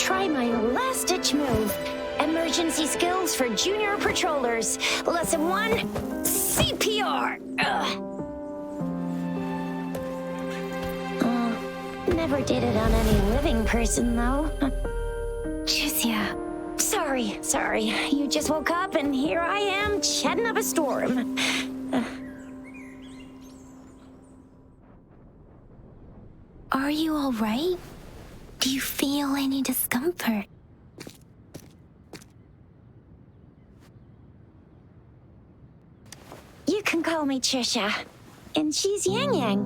try my last-ditch move. Emergency skills for junior patrollers. Lesson 1, CPR. Never did it on any living person, though. Juicia. Sorry. You just woke up, and here I am, chatting up a storm. Are you all right? Do you feel any discomfort? You can call me Trisha, and she's Yang Yang.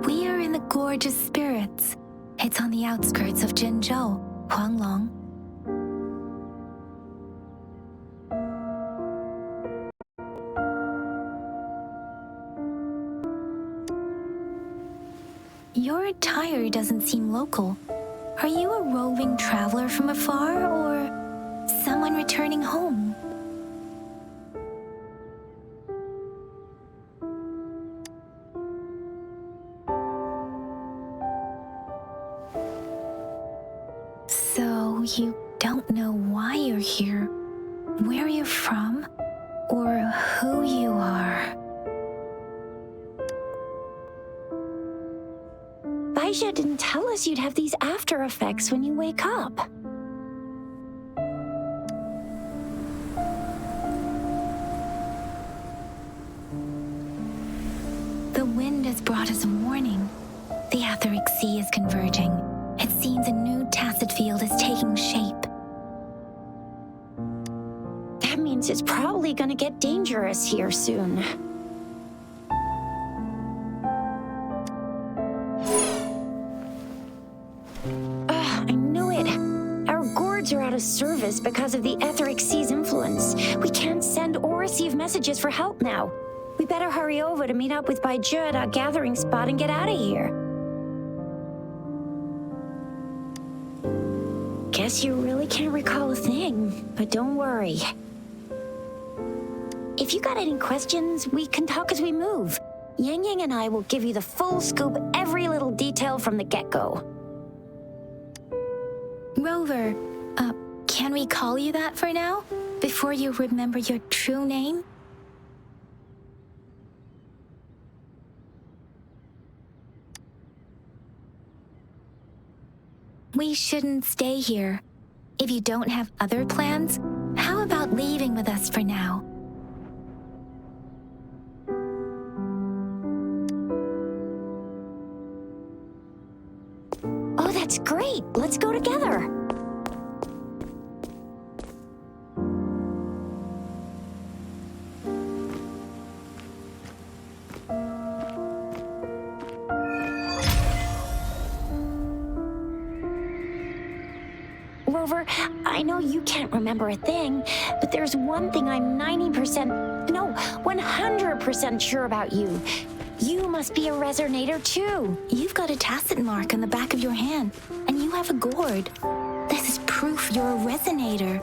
We are in the Gorge of Spirits. It's on the outskirts of Jinzhou, Huanglong. Your attire doesn't seem local. Are you a roving traveler from afar, or someone returning home? So you don't know why you're here, where you're from, or who you are. Baisha didn't tell us you'd have these after effects when you wake up. The wind has brought us a warning. The Etheric Sea is converging. It seems a new tacit field is taking shape. That means it's probably gonna get dangerous here soon. I knew it. Our gourds are out of service because of the Etheric Sea's influence. We can't send or receive messages for help now. We better hurry over to meet up with Baiju at our gathering spot and get out of here. Guess you really can't recall a thing, but don't worry. If you got any questions, we can talk as we move. Yang Yang and I will give you the full scoop, every little detail from the get-go. Rover, can we call you that for now? Before you remember your true name? We shouldn't stay here. If you don't have other plans, how about leaving with us for now? Oh, that's great. Let's go together. Rover, I know you can't remember a thing, but there's one thing I'm 100% sure about you. You must be a resonator too. You've got a tacit mark on the back of your hand, and you have a gourd. This is proof you're a resonator.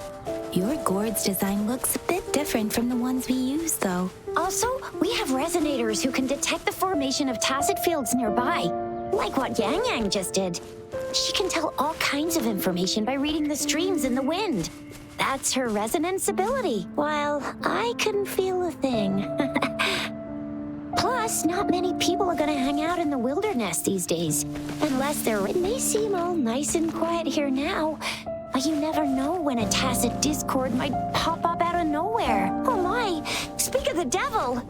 Your gourd's design looks a bit different from the ones we use, though. Also, we have resonators who can detect the formation of tacit fields nearby, like what Yang Yang just did. She can tell all kinds of information by reading the streams in the wind. That's her resonance ability, while I couldn't feel a thing. Plus, not many people are gonna hang out in the wilderness these days. Unless it may seem all nice and quiet here now, but you never know when a tacit discord might pop up out of nowhere. Oh my, speak of the devil!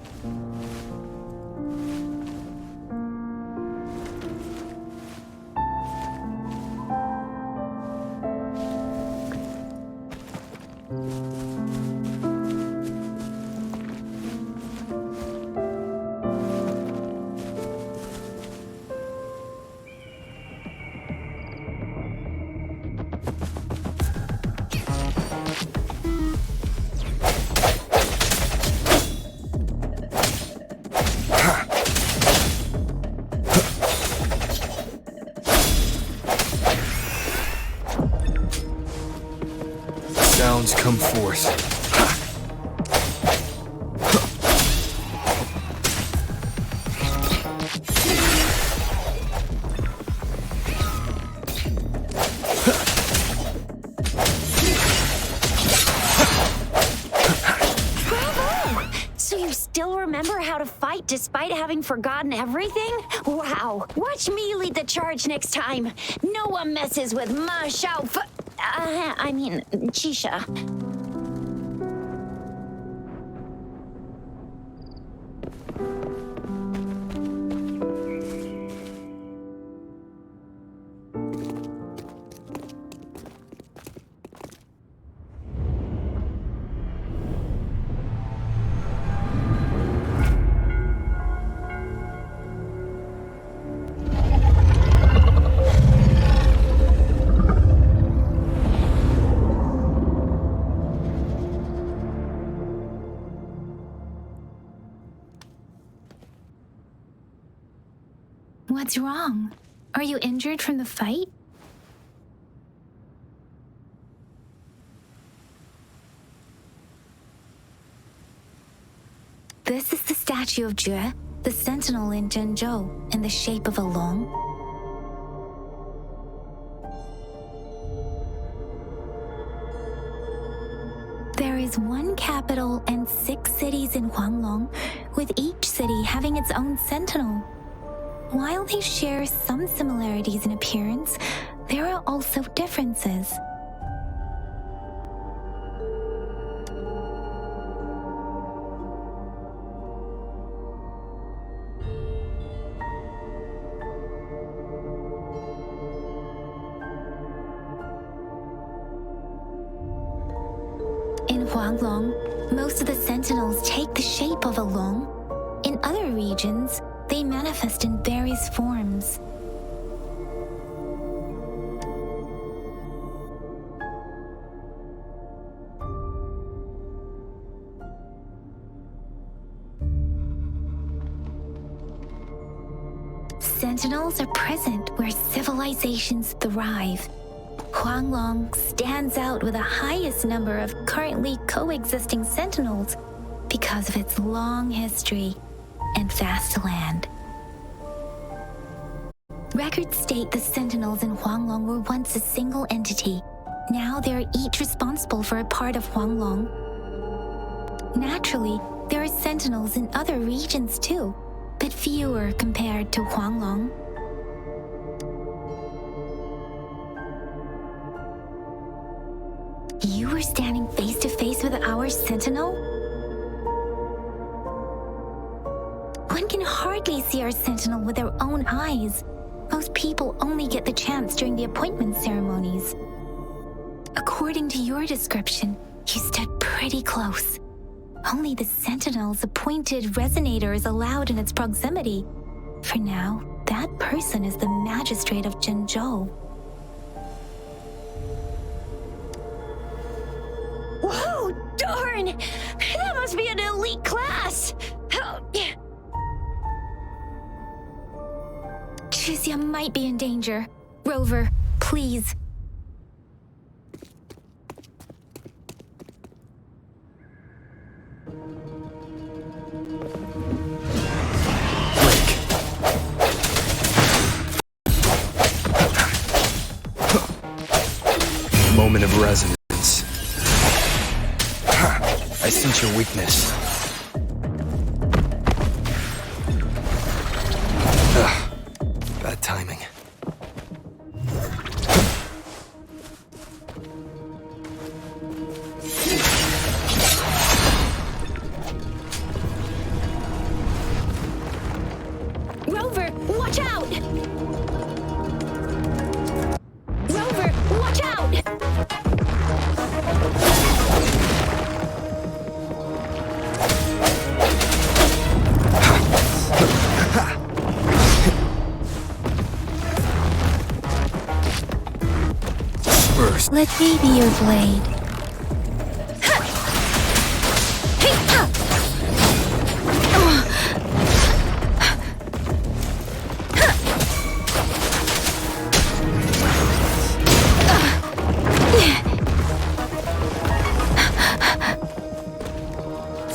Sounds come forth. despite having forgotten everything? Wow. Watch me lead the charge next time. No one messes with Ma Shao Chisha. What's wrong? Are you injured from the fight? This is the statue of Jue, the sentinel in Zhenzhou, in the shape of a long. There is one capital and 6 cities in Huanglong, with each city having its own sentinel. While they share some similarities in appearance, there are also differences. In Huanglong, most of the sentinels take the shape of a long. In other regions, they manifest in various forms. Sentinels are present where civilizations thrive. Huanglong stands out with the highest number of currently coexisting sentinels because of its long history and vast land. Records state the sentinels in Huanglong were once a single entity. Now they are each responsible for a part of Huanglong. Naturally, there are sentinels in other regions too, but fewer compared to Huanglong. You were standing face to face with our sentinel? One can hardly see our sentinel with their own eyes. Most people only get the chance during the appointment ceremonies. According to your description, you stood pretty close. Only the sentinel's appointed resonator is allowed in its proximity. For now, that person is the magistrate of Zhenzhou. Whoa, darn! That must be an elite class! Chixia might be in danger. Rover, please. Moment of resonance. I sense your weakness. Bad timing. Rover, watch out! Rover, watch out! Let me be your blade.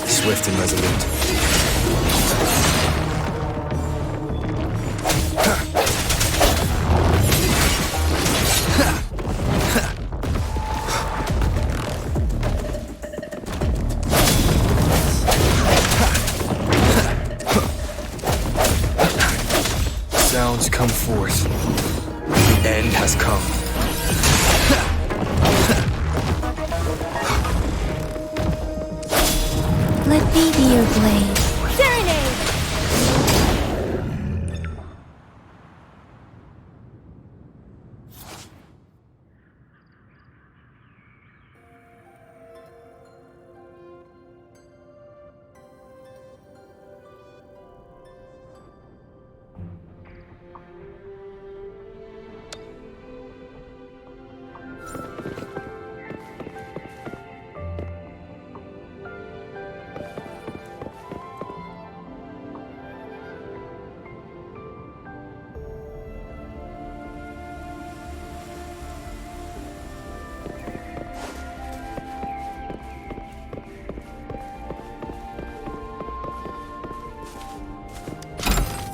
Swift and resolute. has come forth. The end has come. Let me be your blade. Serenade!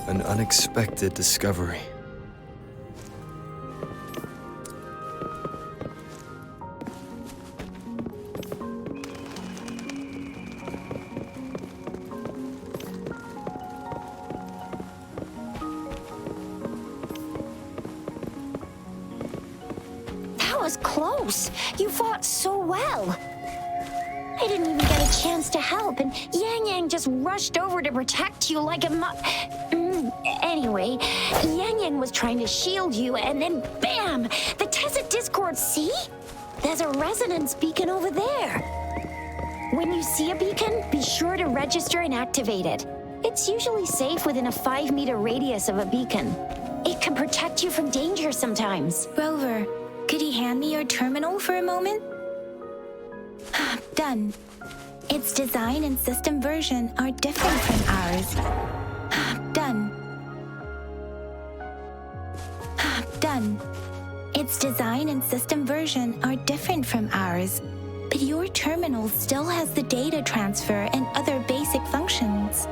An unexpected discovery. That was close. You fought so well. I didn't even get a chance to help, and Yang Yang just rushed over to protect you like a Anyway, Yang Yang was trying to shield you, and then bam! The Tacit Discord, see? There's a resonance beacon over there. When you see a beacon, be sure to register and activate it. It's usually safe within a 5-meter radius of a beacon. It can protect you from danger sometimes. Rover, could you hand me your terminal for a moment? Done. Its design and system version are different from ours. Done. Done. Its design and system version are different from ours, but your terminal still has the data transfer and other basic functions.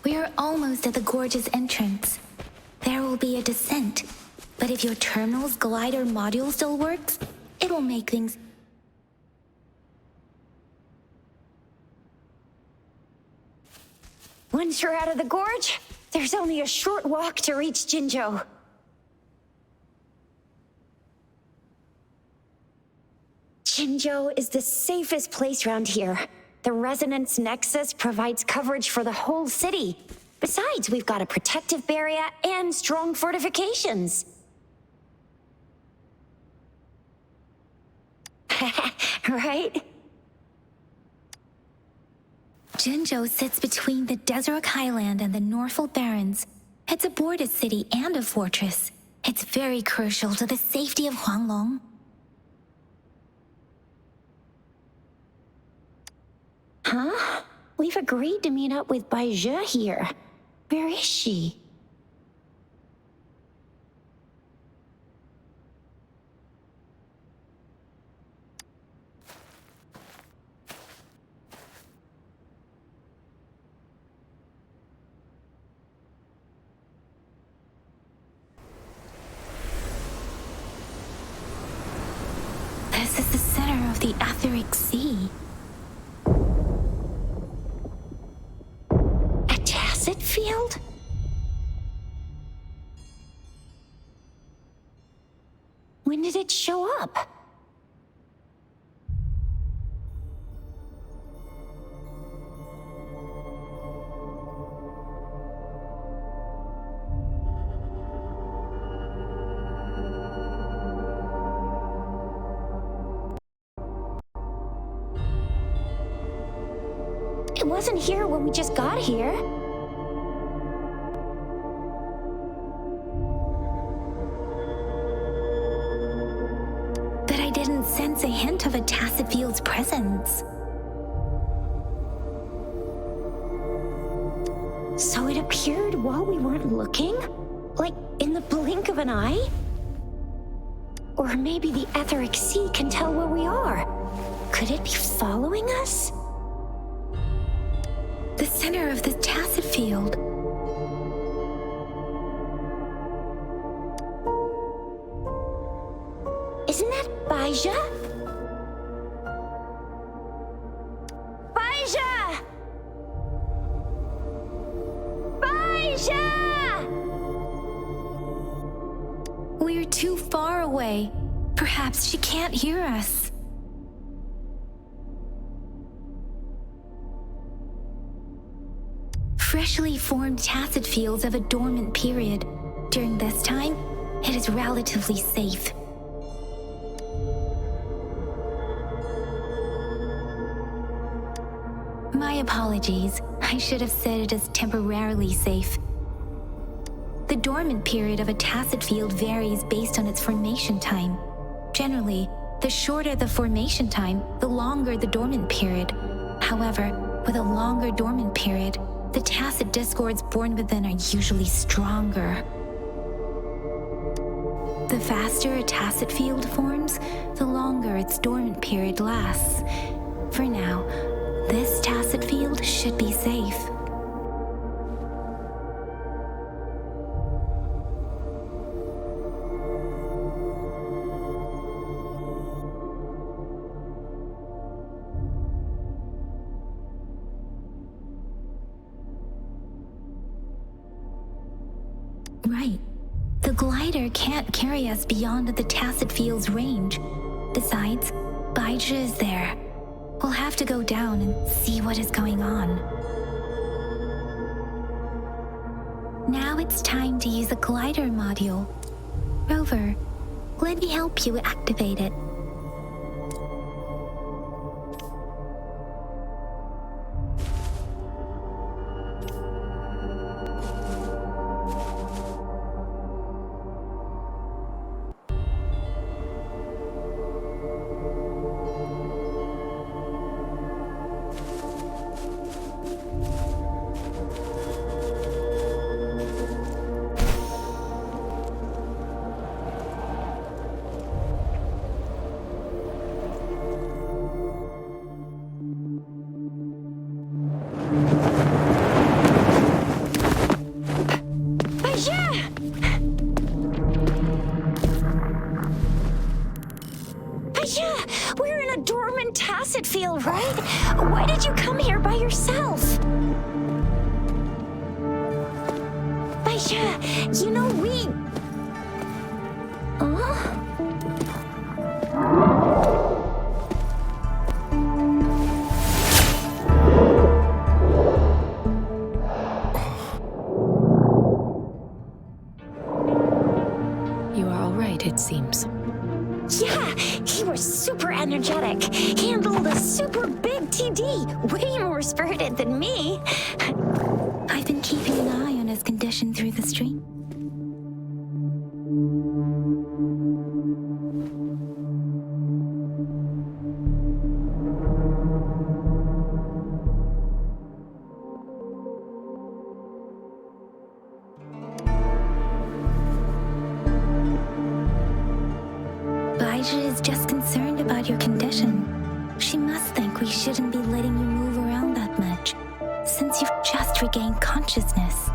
We are almost at the gorge's entrance. There will be a descent, but if your terminal's glider module still works, it'll make things... Once you're out of the gorge, there's only a short walk to reach Jinzhou. Jinzhou is the safest place around here. The Resonance Nexus provides coverage for the whole city. Besides, we've got a protective barrier and strong fortifications. Right? Jinzhou sits between the Desert Highland and the Norfolk Barrens. It's a border city and a fortress. It's very crucial to the safety of Huanglong. Huh? We've agreed to meet up with Baizhe here. Where is she? This is the center of the Etheric Sea. A tacit field? When did it show up? It wasn't here when we just got here. But I didn't sense a hint of a tacit tacit field's presence. So it appeared while we weren't looking? Like in the blink of an eye? Or maybe the etheric sea can tell where we are. Could it be following us? The center of the tacit field. Isn't that Baija? Baija! Baija! We're too far away. Perhaps she can't hear us. Freshly formed tacit fields have a dormant period. During this time, it is relatively safe. My apologies. I should have said it is temporarily safe. The dormant period of a tacit field varies based on its formation time. Generally, the shorter the formation time, the longer the dormant period. However, with a longer dormant period, the tacit discords born within are usually stronger. The faster a tacit field forms, the longer its dormant period lasts. For now, this tacit field should be safe. Right. The glider can't carry us beyond the tacit field's range. Besides, Baija is there. We'll have to go down and see what is going on. Now it's time to use a glider module. Rover, let me help you activate it. We're in a dormant tacit field, right? Why did you come here by yourself? Baija, you know we... You are all right, it seems. Yeah, he was super energetic. Handled a super big TD. Way more spirited than me. I've been keeping an eye on his condition through the stream. Baija is just concerned about your condition. She must think we shouldn't be letting you move around that much, since you've just regained consciousness.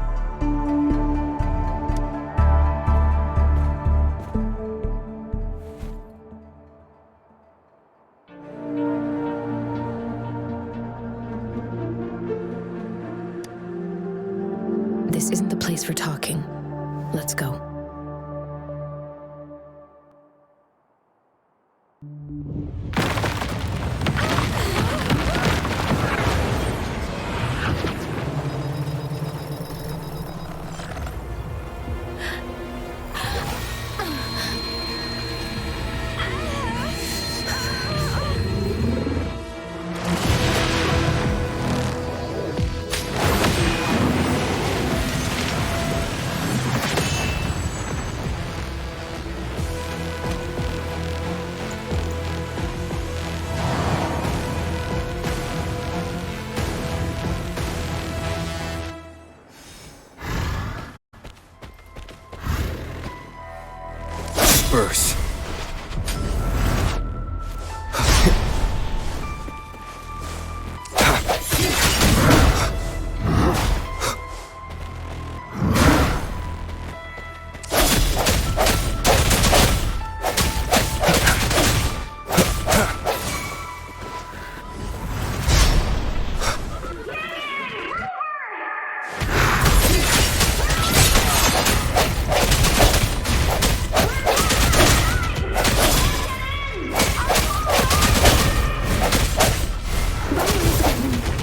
This isn't the place for talking. Let's go. disperse.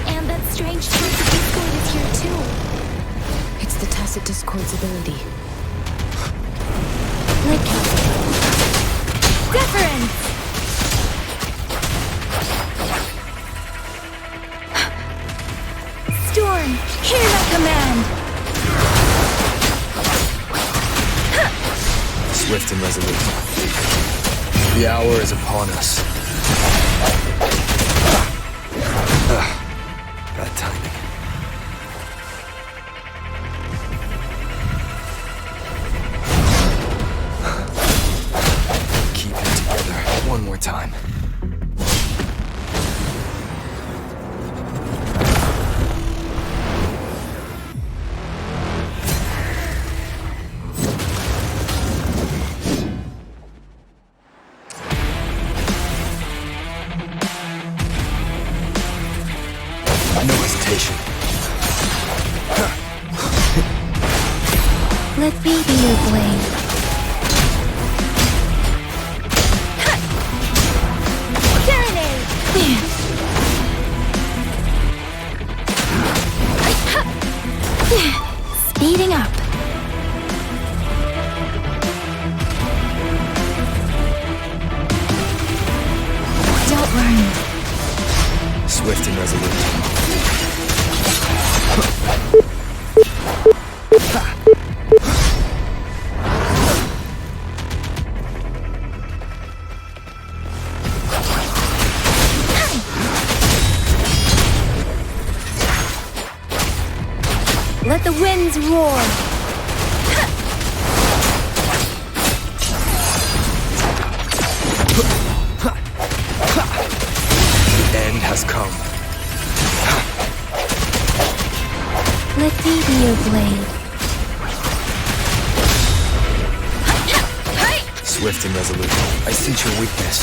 And that strange tacit discord is here too. It's the tacit discord's ability. Deference! Storm, hear my command! Swift and resolute. The hour is upon us. Bad timing. Keep it together one more time. No hesitation. Let me be your blade. Serenade! Speeding up. Don't worry. Swift and resolute. Let the winds roar. The end has come. Let me be your blade. Swift and resolute. I sense your weakness.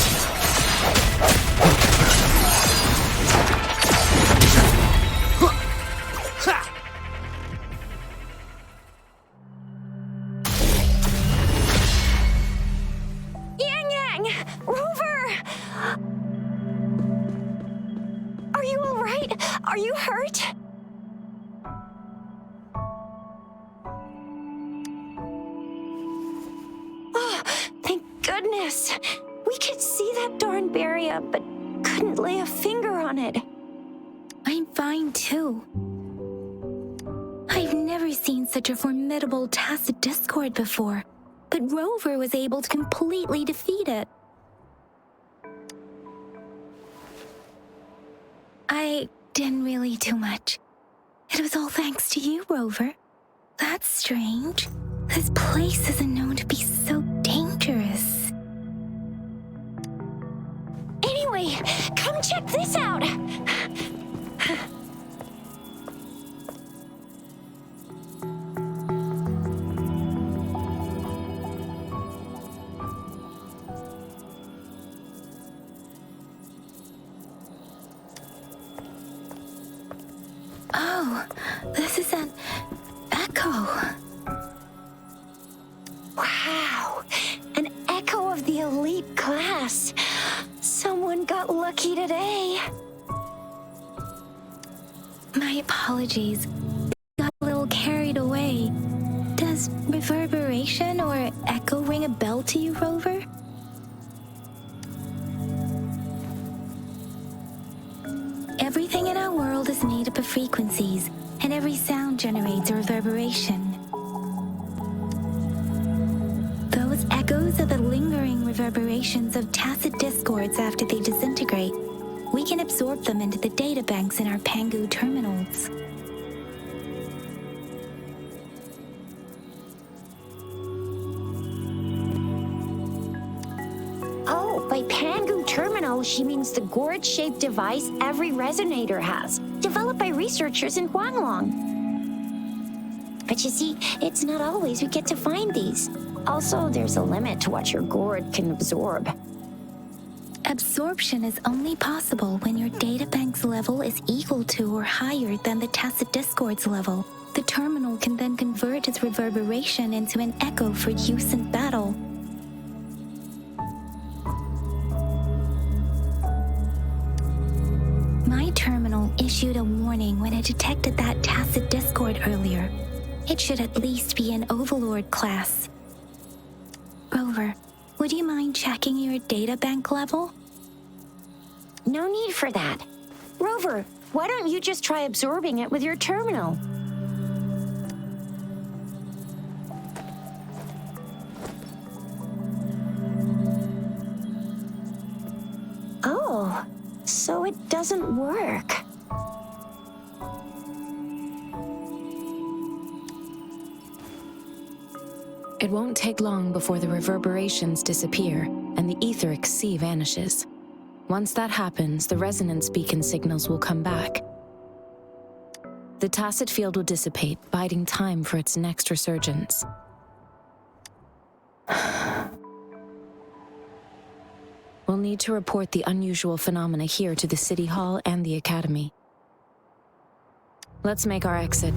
Yang! Rover! Are you all right? Are you hurt? Oh, thank goodness. We could see that darn barrier, but couldn't lay a finger on it. I'm fine too. I've never seen such a formidable tacit discord before, but Rover was able to completely defeat it. I didn't really do much. It was all thanks to you, Rover. That's strange. This place isn't known to be so dangerous. Anyway, come check this out. Oh, this is an echo. Wow, an echo of the elite class. Someone got lucky today. My apologies. Got a little carried away. Does reverberation or echo ring a bell to you, Rover? Everything in our world is made up of frequencies, and every sound generates a reverberation. Those echoes are the lingering reverberations of tacit discords after they disintegrate. We can absorb them into the databanks in our Pangu terminals. Pangu terminal, she means the gourd-shaped device every resonator has, developed by researchers in Huanglong. But you see, it's not always we get to find these. Also, there's a limit to what your gourd can absorb. Absorption is only possible when your databank's level is equal to or higher than the tacit discord's level. The terminal can then convert its reverberation into an echo for use in battle. My terminal issued a warning when it detected that tacit discord earlier. It should at least be an Overlord class. Rover, would you mind checking your databank level? No need for that. Rover, why don't you just try absorbing it with your terminal? Oh, so it doesn't work. It won't take long before the reverberations disappear and the etheric sea vanishes. Once that happens, the resonance beacon signals will come back. The tacit field will dissipate, biding time for its next resurgence. We'll need to report the unusual phenomena here to the City Hall and the Academy. Let's make our exit.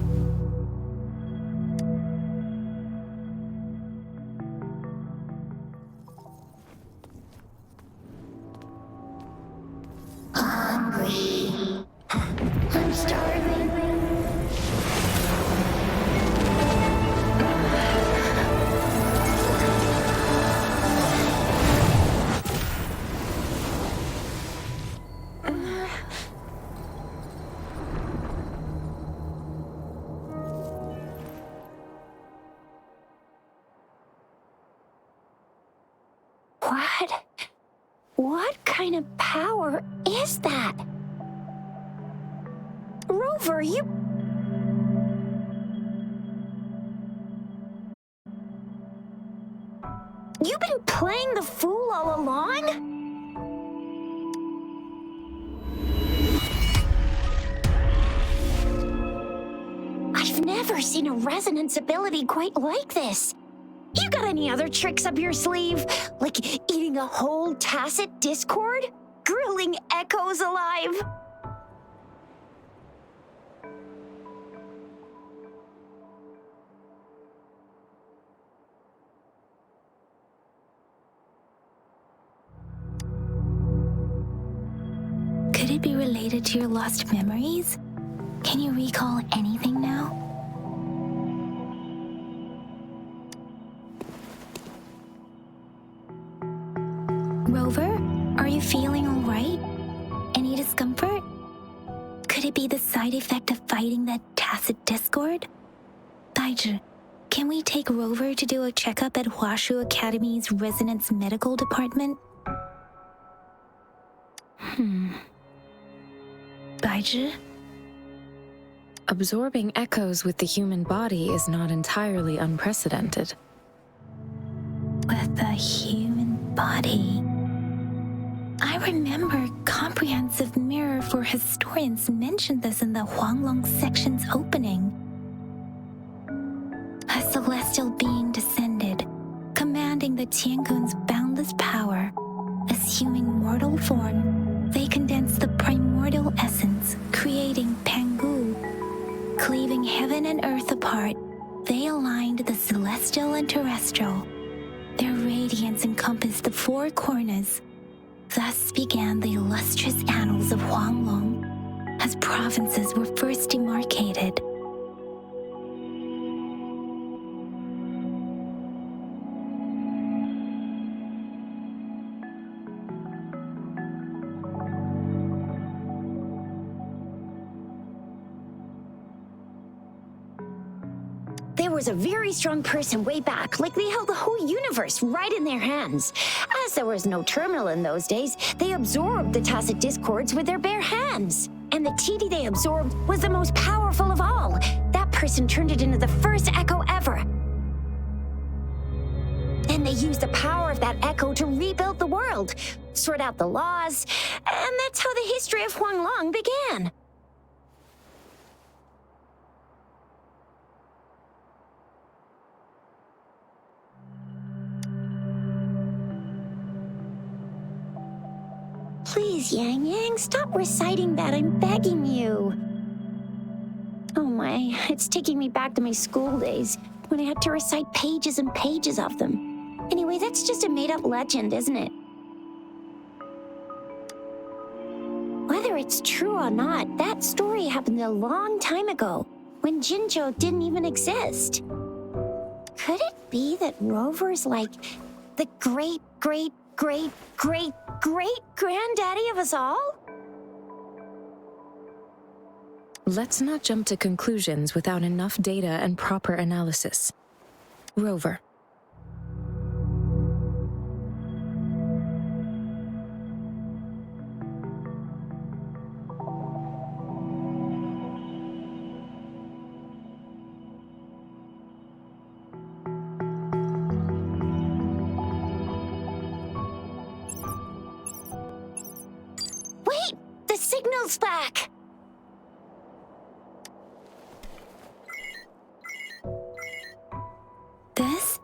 Hungry. I'm starving. What kind of power is that? Rover, You've been playing the fool all along? I've never seen a resonance ability quite like this. You got any other tricks up your sleeve? Like eating a whole tacit discord? Grilling echoes alive? Could it be related to your lost memories? Can you recall anything now? Rover, are you feeling all right? Any discomfort? Could it be the side effect of fighting that tacit discord? Daiju, can we take Rover to do a checkup at Huashu Academy's Resonance Medical Department? Daiju? Absorbing echoes with the human body is not entirely unprecedented. With the human body. I remember Comprehensive Mirror for Historians mentioned this in the Huanglong section's opening. A celestial being descended, commanding the Tiangun's boundless power. Assuming mortal form, they condensed the primordial essence, creating Pangu. Cleaving heaven and earth apart, they aligned the celestial and terrestrial. Their radiance encompassed the four corners. Thus began the illustrious annals of Huanglong, as provinces were first demarcated. There was a very strong person way back, like they held the whole universe right in their hands. As there was no terminal in those days, they absorbed the tacit discords with their bare hands. And the TD they absorbed was the most powerful of all. That person turned it into the first echo ever. Then they used the power of that echo to rebuild the world. sort out the laws, and that's how the history of Huanglong began. Please, Yang Yang, stop reciting that. I'm begging you. Oh my, it's taking me back to my school days when I had to recite pages and pages of them. Anyway, that's just a made-up legend, isn't it? Whether it's true or not, that story happened a long time ago, when Jinzhou didn't even exist. Could it be that Rover's like the great-great-great-great-great-granddaddy of us all? Let's not jump to conclusions without enough data and proper analysis. Rover. Wait! The signal's back! This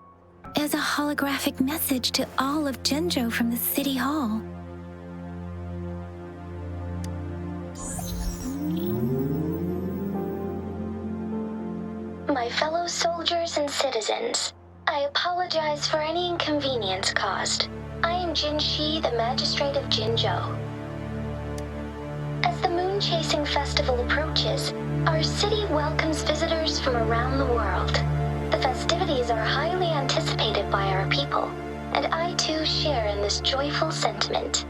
is a holographic message to all of Jinzhou from the City Hall. My fellow soldiers and citizens, I apologize for any inconvenience caused. I am Jin Shi, the Magistrate of Jinzhou. As the Moon-Chasing Festival approaches, our city welcomes visitors from around the world. The festivities are highly anticipated by our people, and I too share in this joyful sentiment.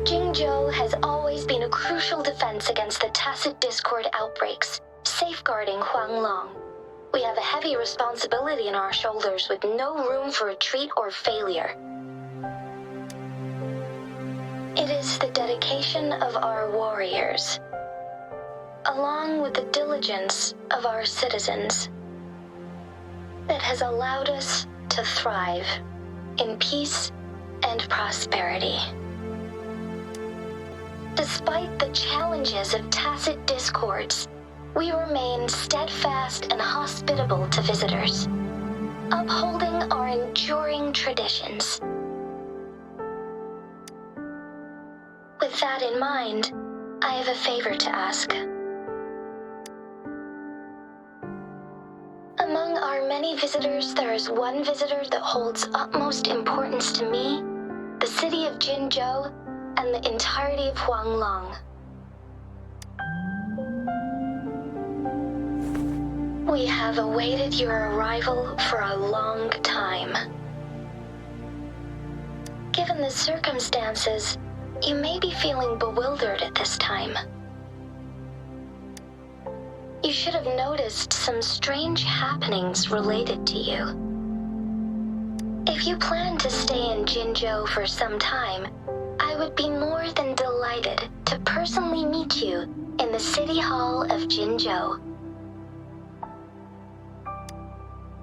Jinzhou has always been a crucial defense against the tacit discord outbreaks, safeguarding Huanglong. We have a heavy responsibility on our shoulders with no room for retreat or failure. It is the dedication of our warriors, along with the diligence of our citizens, that has allowed us to thrive in peace and prosperity. Despite the challenges of tacit discords, we remain steadfast and hospitable to visitors, upholding our enduring traditions. With that in mind, I have a favor to ask. Among our many visitors, there is one visitor that holds utmost importance to me, the city of Jinzhou, and the entirety of Huanglong. We have awaited your arrival for a long time. Given the circumstances, you may be feeling bewildered at this time. You should have noticed some strange happenings related to you. If you plan to stay in Jinzhou for some time, I would be more than delighted to personally meet you in the City Hall of Jinzhou.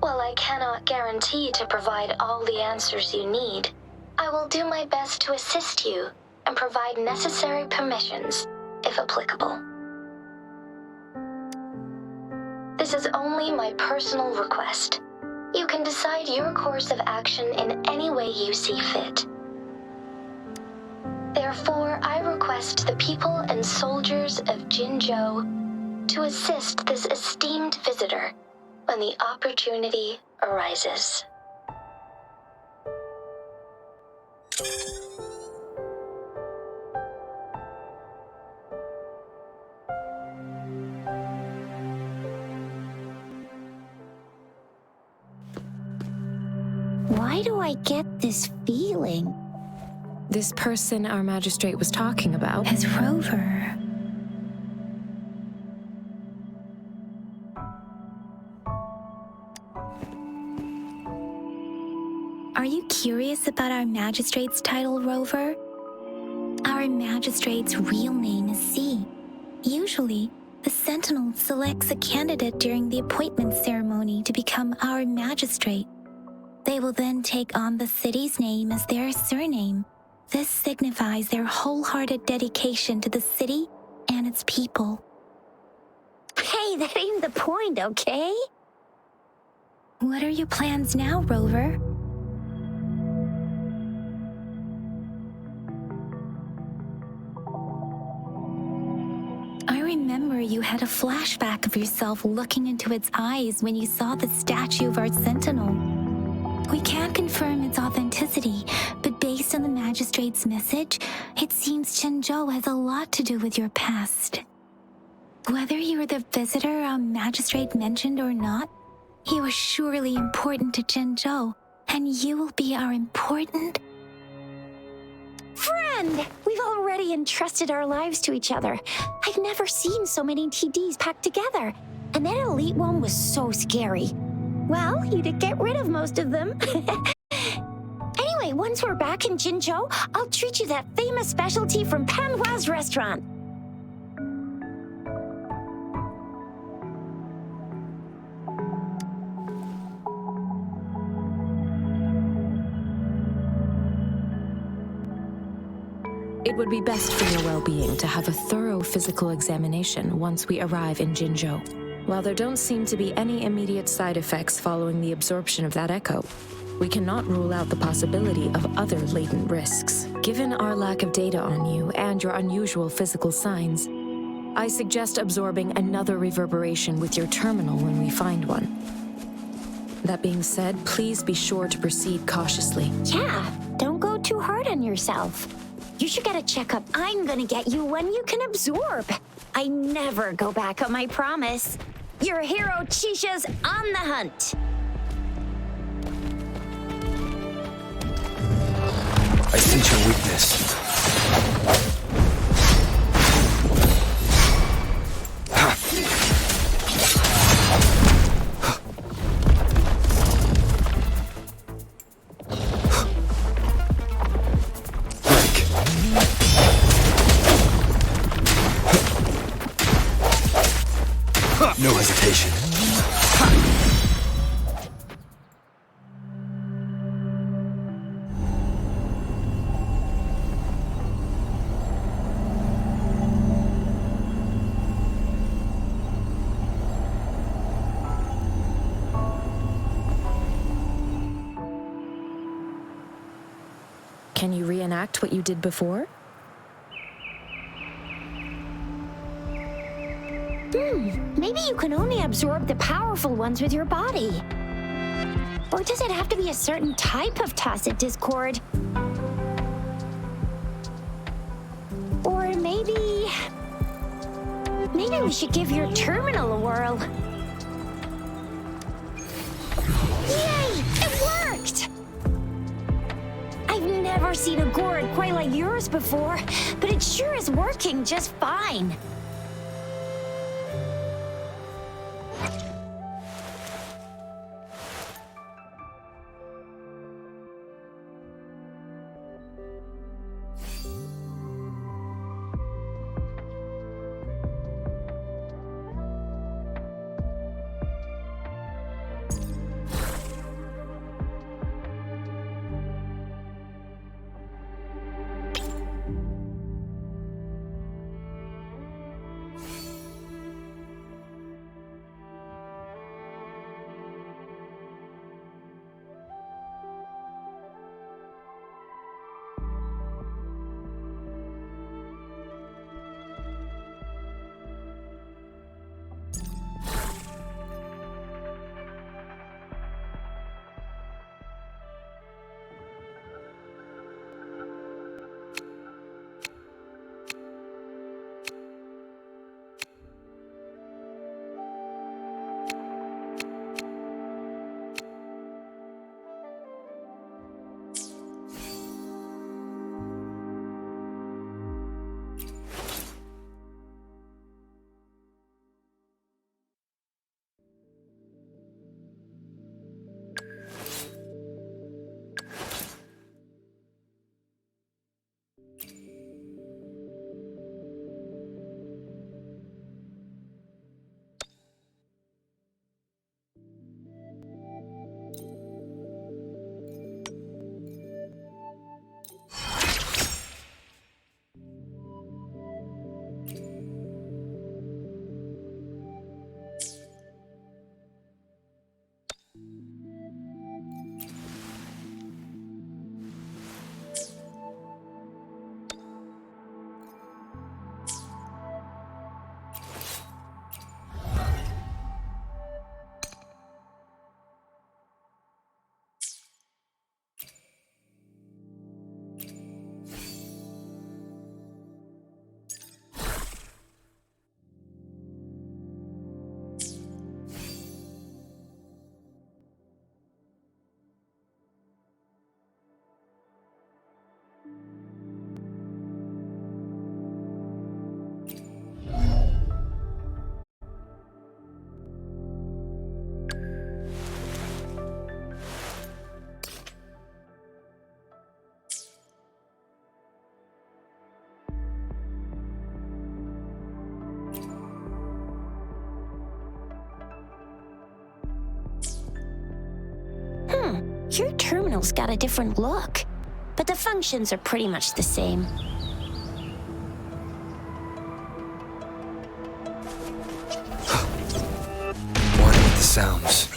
While I cannot guarantee to provide all the answers you need, I will do my best to assist you and provide necessary permissions, if applicable. This is only my personal request. You can decide your course of action in any way you see fit. Therefore, I request the people and soldiers of Jinzhou to assist this esteemed visitor when the opportunity arises. Why do I get this feeling? This person our magistrate was talking about As Rover. Are you curious about our magistrate's title, Rover? Our magistrate's real name is C. Usually, the Sentinel selects a candidate during the appointment ceremony to become our magistrate. They will then take on the city's name as their surname. This signifies their wholehearted dedication to the city and its people. Hey, that ain't the point, okay? What are your plans now, Rover? I remember you had a flashback of yourself looking into its eyes when you saw the statue of our sentinel. We can't confirm its authenticity, but based on the magistrate's message, it seems Jinzhou has a lot to do with your past. Whether you're the visitor our magistrate mentioned or not, you are surely important to Jinzhou, and you will be our important friend! We've already entrusted our lives to each other. I've never seen so many TDs packed together. And that elite one was so scary. Well, you did get rid of most of them. Anyway, once we're back in Jinzhou, I'll treat you that famous specialty from Panhua's restaurant. It would be best for your well-being to have a thorough physical examination once we arrive in Jinzhou. While there don't seem to be any immediate side effects following the absorption of that echo, we cannot rule out the possibility of other latent risks. Given our lack of data on you and your unusual physical signs, I suggest absorbing another reverberation with your terminal when we find one. That being said, please be sure to proceed cautiously. Yeah, don't go too hard on yourself. You should get a checkup. I'm gonna get you one you can absorb. I never go back on my promise. Your hero Chisha's on the hunt. I sense your weakness. No hesitation. Can you reenact what you did before? Maybe you can only absorb the powerful ones with your body. Or does it have to be a certain type of tacit discord? Or maybe we should give your terminal a whirl. Yay! It worked! I've never seen a gourd quite like yours before, but it sure is working just fine. Your terminal's got a different look, but the functions are pretty much the same. One with the sounds.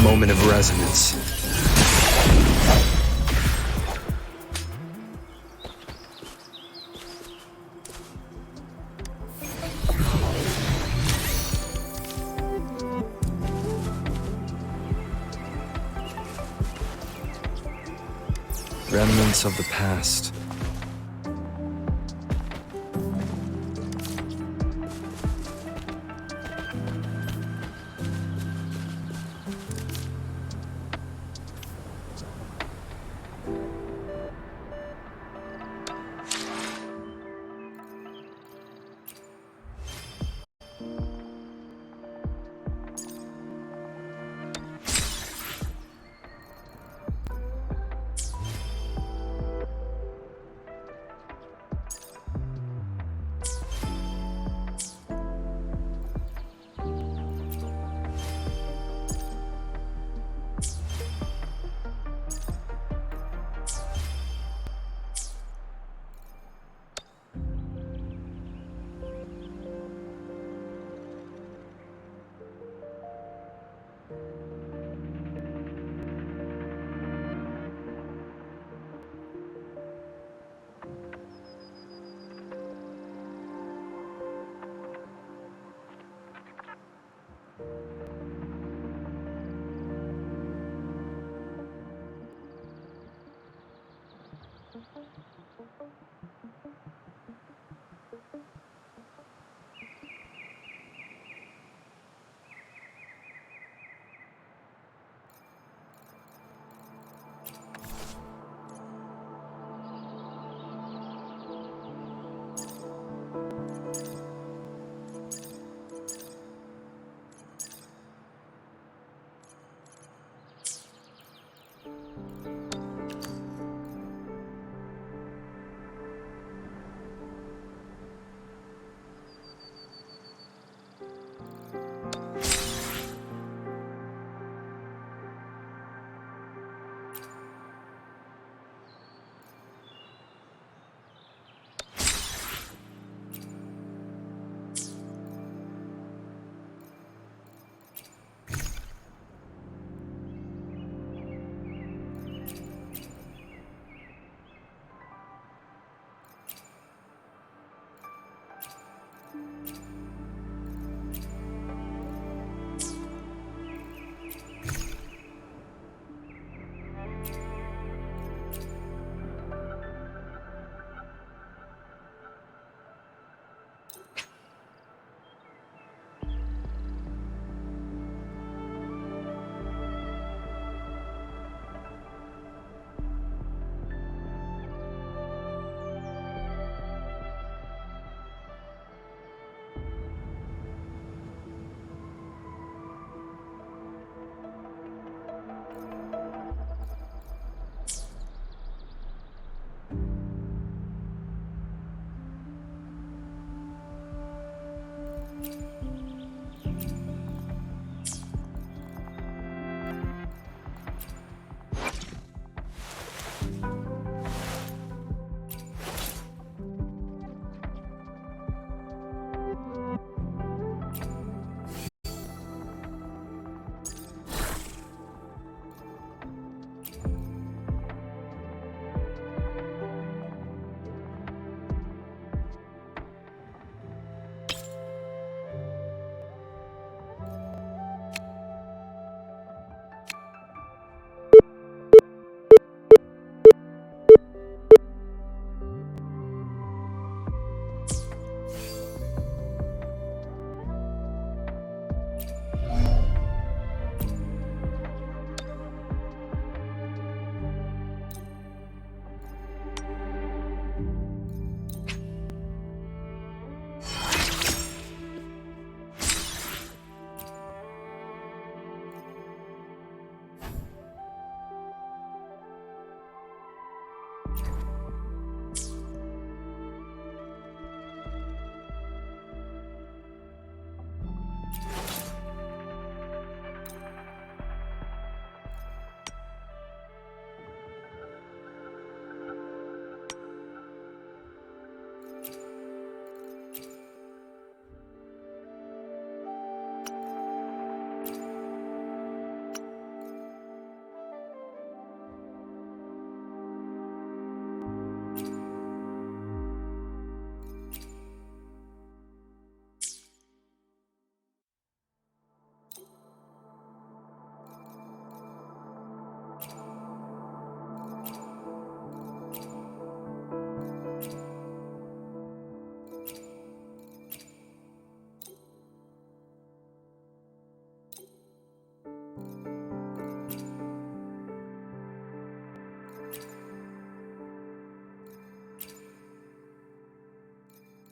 Moment of resonance. Remnants of the past.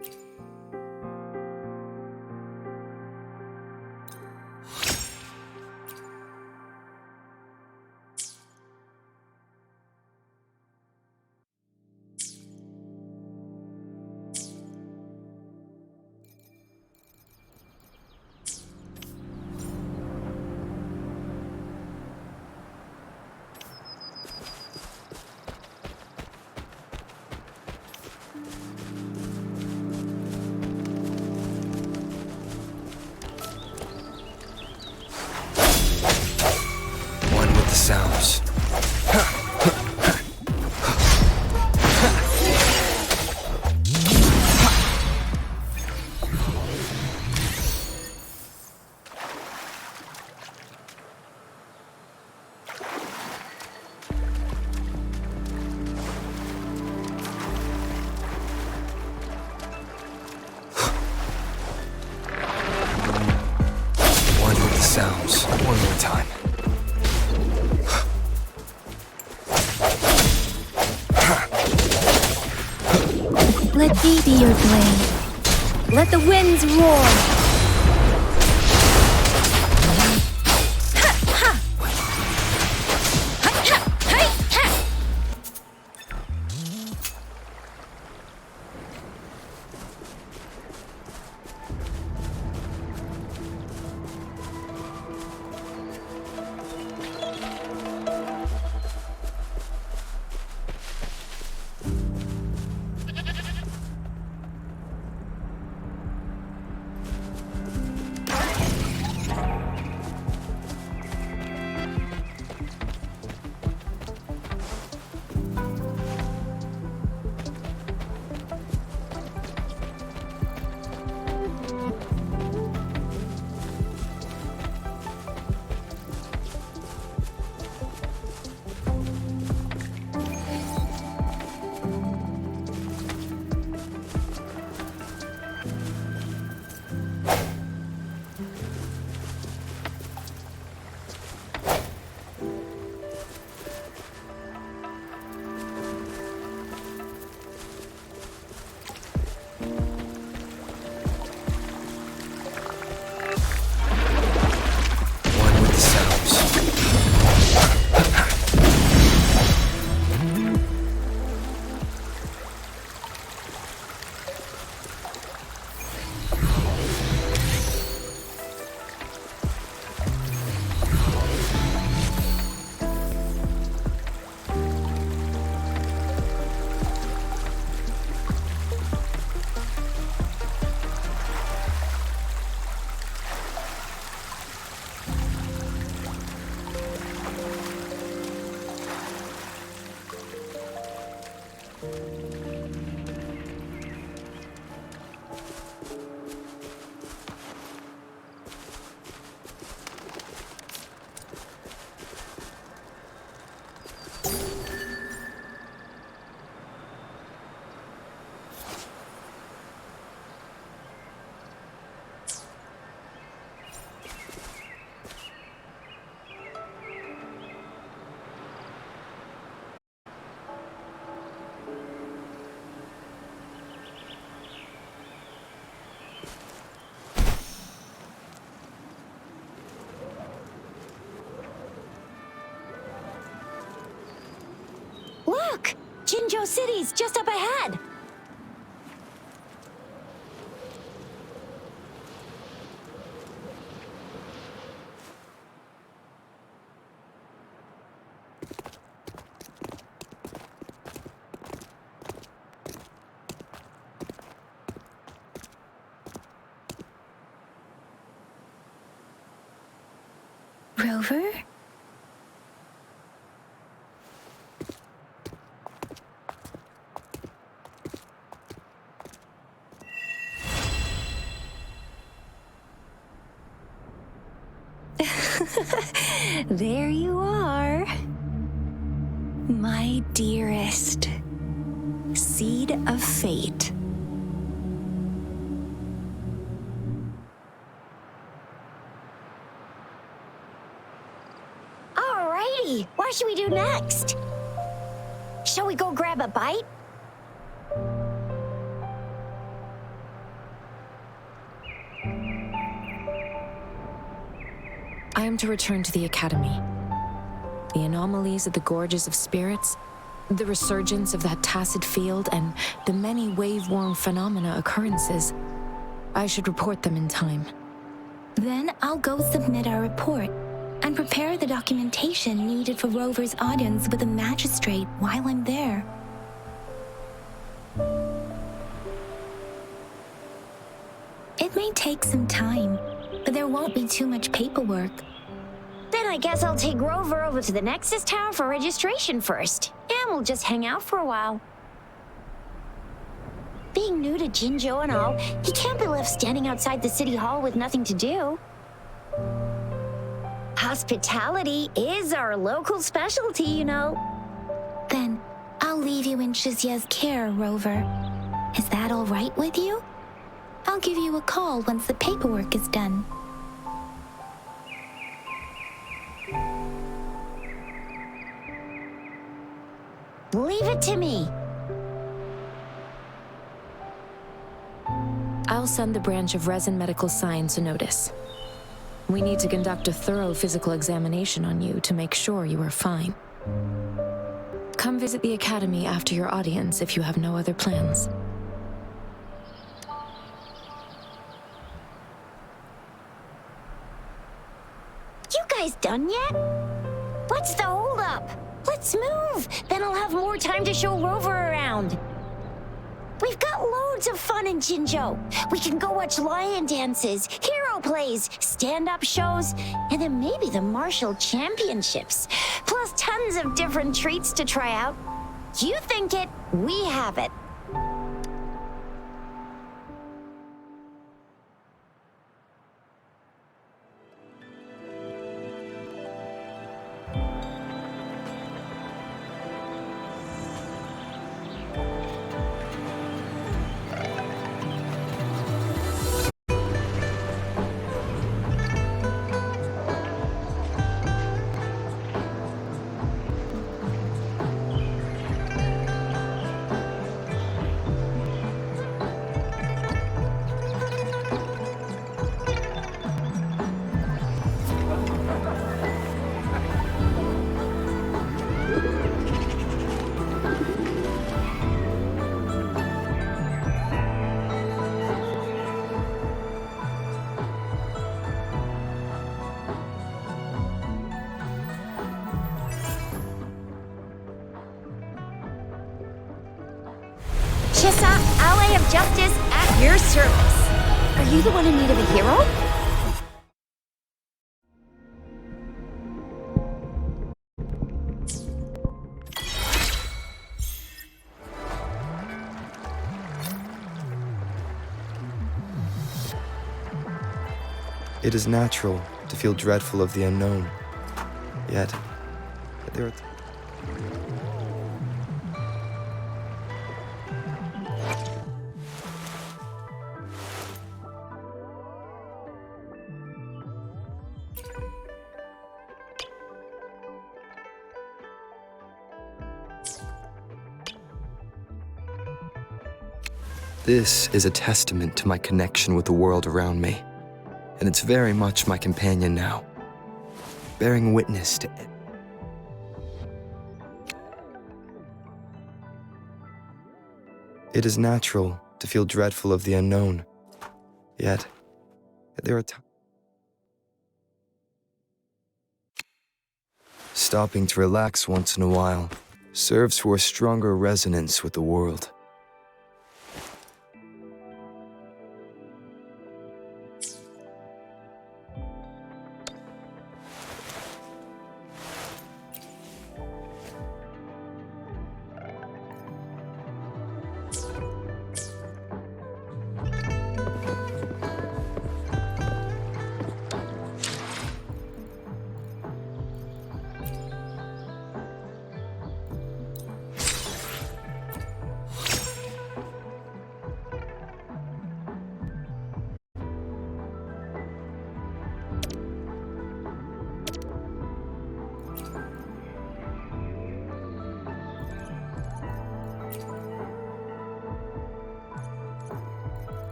One with the sounds. One with the sounds. One more time. Let thee be your blade. Let the winds roar. One with the sounds. Look! Jinzhou City's just up ahead! Rover? There you are. My dearest. Seed of fate. Alrighty, what should we do next? Shall we go grab a bite? I am to return to the Academy. The anomalies at the Gorges of Spirits, the resurgence of that tacit field, and the many wave-worn phenomena occurrences. I should report them in time. Then I'll go submit our report and prepare the documentation needed for Rover's audience with the magistrate while I'm there. It may take some time, but there won't be too much paperwork. Then I guess I'll take Rover over to the Nexus Tower for registration first, and we'll just hang out for a while. Being new to Jinzhou and all, he can't be left standing outside the city hall with nothing to do. Hospitality is our local specialty, you know. Then I'll leave you in Shizia's care, Rover. Is that all right with you? I'll give you a call once the paperwork is done. Leave it to me. I'll send the branch of Resin Medical Science a notice. We need to conduct a thorough physical examination on you to make sure you are fine. Come visit the Academy after your audience if you have no other plans. You guys done yet? What's the holdup? Let's move! Then I'll have more time to show Rover around. We've got loads of fun in Jinzhou. We can go watch lion dances, hero plays, stand-up shows, and then maybe the martial championships. Plus tons of different treats to try out. You think it, we have it. Chissa, ally of justice, at your service. Are you the one in need of a hero? It is natural to feel dreadful of the unknown. Yet, there are... This is a testament to my connection with the world around me, and it's very much my companion now, bearing witness to it. It is natural to feel dreadful of the unknown, yet there are times. Stopping to relax once in a while serves for a stronger resonance with the world.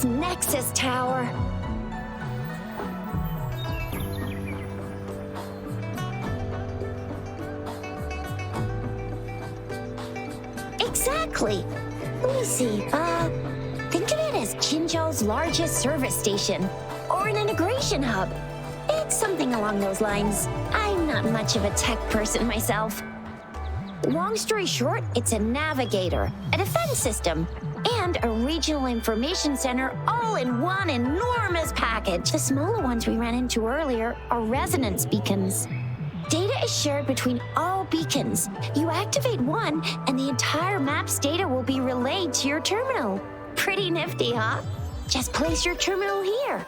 this Nexus Tower. Exactly. Let me see. Think of it as Jinzhou's largest service station, or an integration hub. It's something along those lines. I'm not much of a tech person myself. Long story short, it's a navigator, a defense system, and a regional information center all in one enormous package. The smaller ones we ran into earlier are resonance beacons. Data is shared between all beacons. You activate one, and the entire map's data will be relayed to your terminal. Pretty nifty, huh? Just place your terminal here.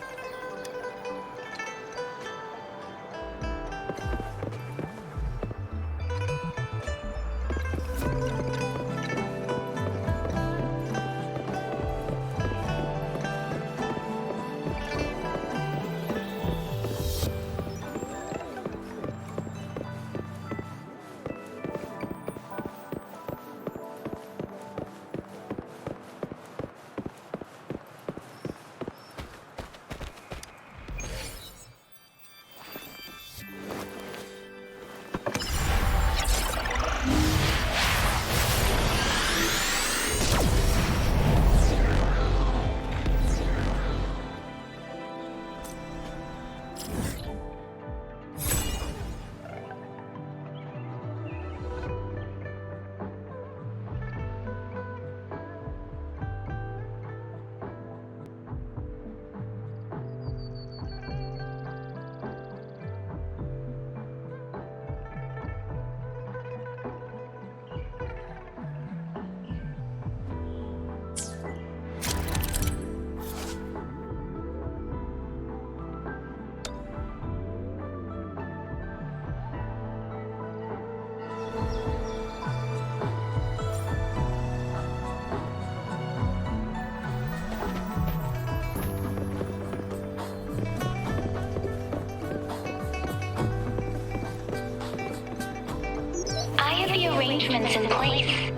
The arrangements in place.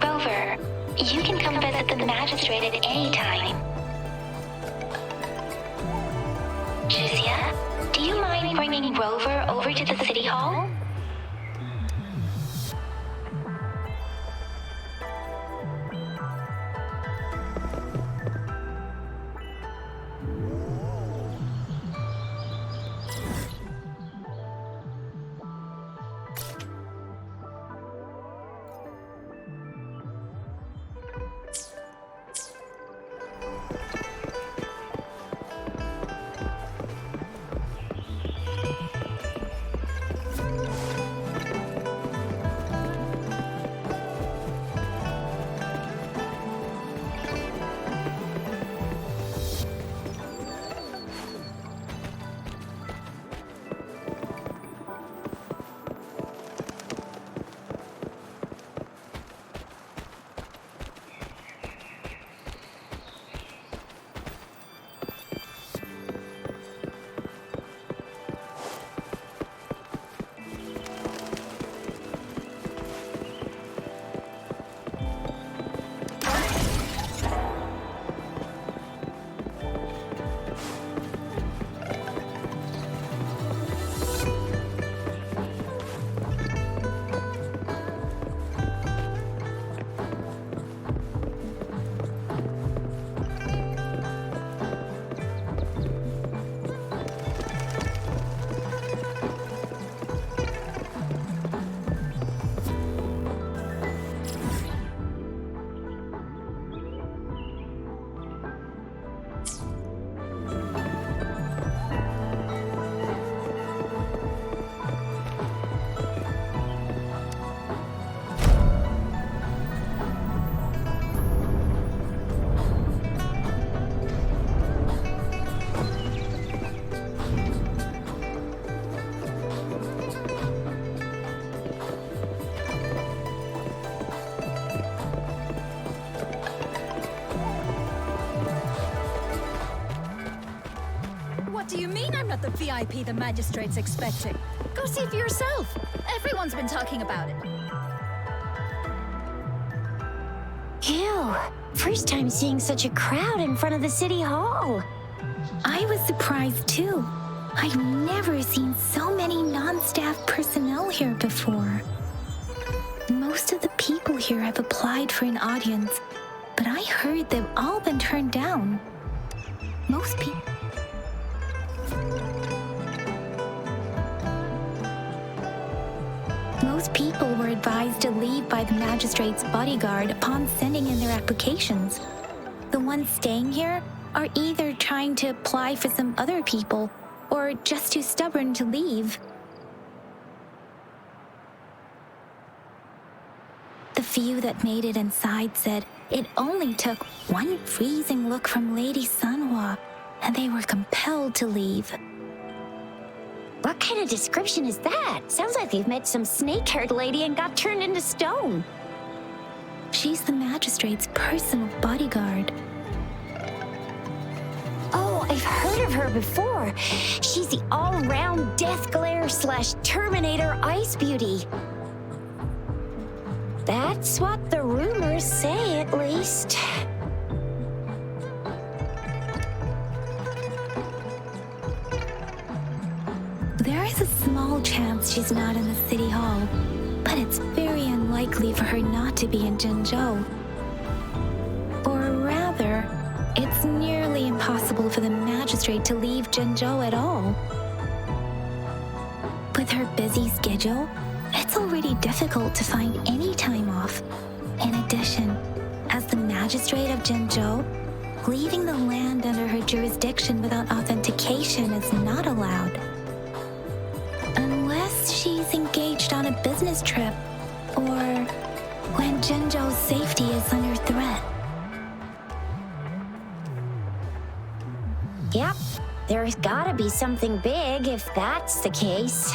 Rover, you can come visit the magistrate at any time. Juzia, do you mind bringing Rover over to the city hall? Do you mean I'm not the VIP the magistrate's expecting? Go see for yourself. Everyone's been talking about it. Ew. First time seeing such a crowd in front of the city hall. I was surprised too. I've never seen so many non-staff personnel here before. Most of the people here have applied for an audience, but I heard they've all been turned down. Most people were advised to leave by the magistrate's bodyguard upon sending in their applications. The ones staying here are either trying to apply for some other people or just too stubborn to leave. The few that made it inside said it only took one freezing look from Lady Sanhua, and they were compelled to leave. What kind of description is that? Sounds like they've met some snake-haired lady and got turned into stone. She's the magistrate's personal bodyguard. Oh, I've heard of her before. She's the all-round Death Glare / Terminator Ice Beauty. That's what the rumors say, at least. There is a small chance she's not in the city hall, but it's very unlikely for her not to be in Jinzhou. Or rather, it's nearly impossible for the magistrate to leave Jinzhou at all. With her busy schedule, it's already difficult to find any time off. In addition, as the magistrate of Jinzhou, leaving the land under her jurisdiction without authentication is not allowed. Unless she's engaged on a business trip, or when Jinzhou's safety is under threat. Yep, there's gotta be something big if that's the case.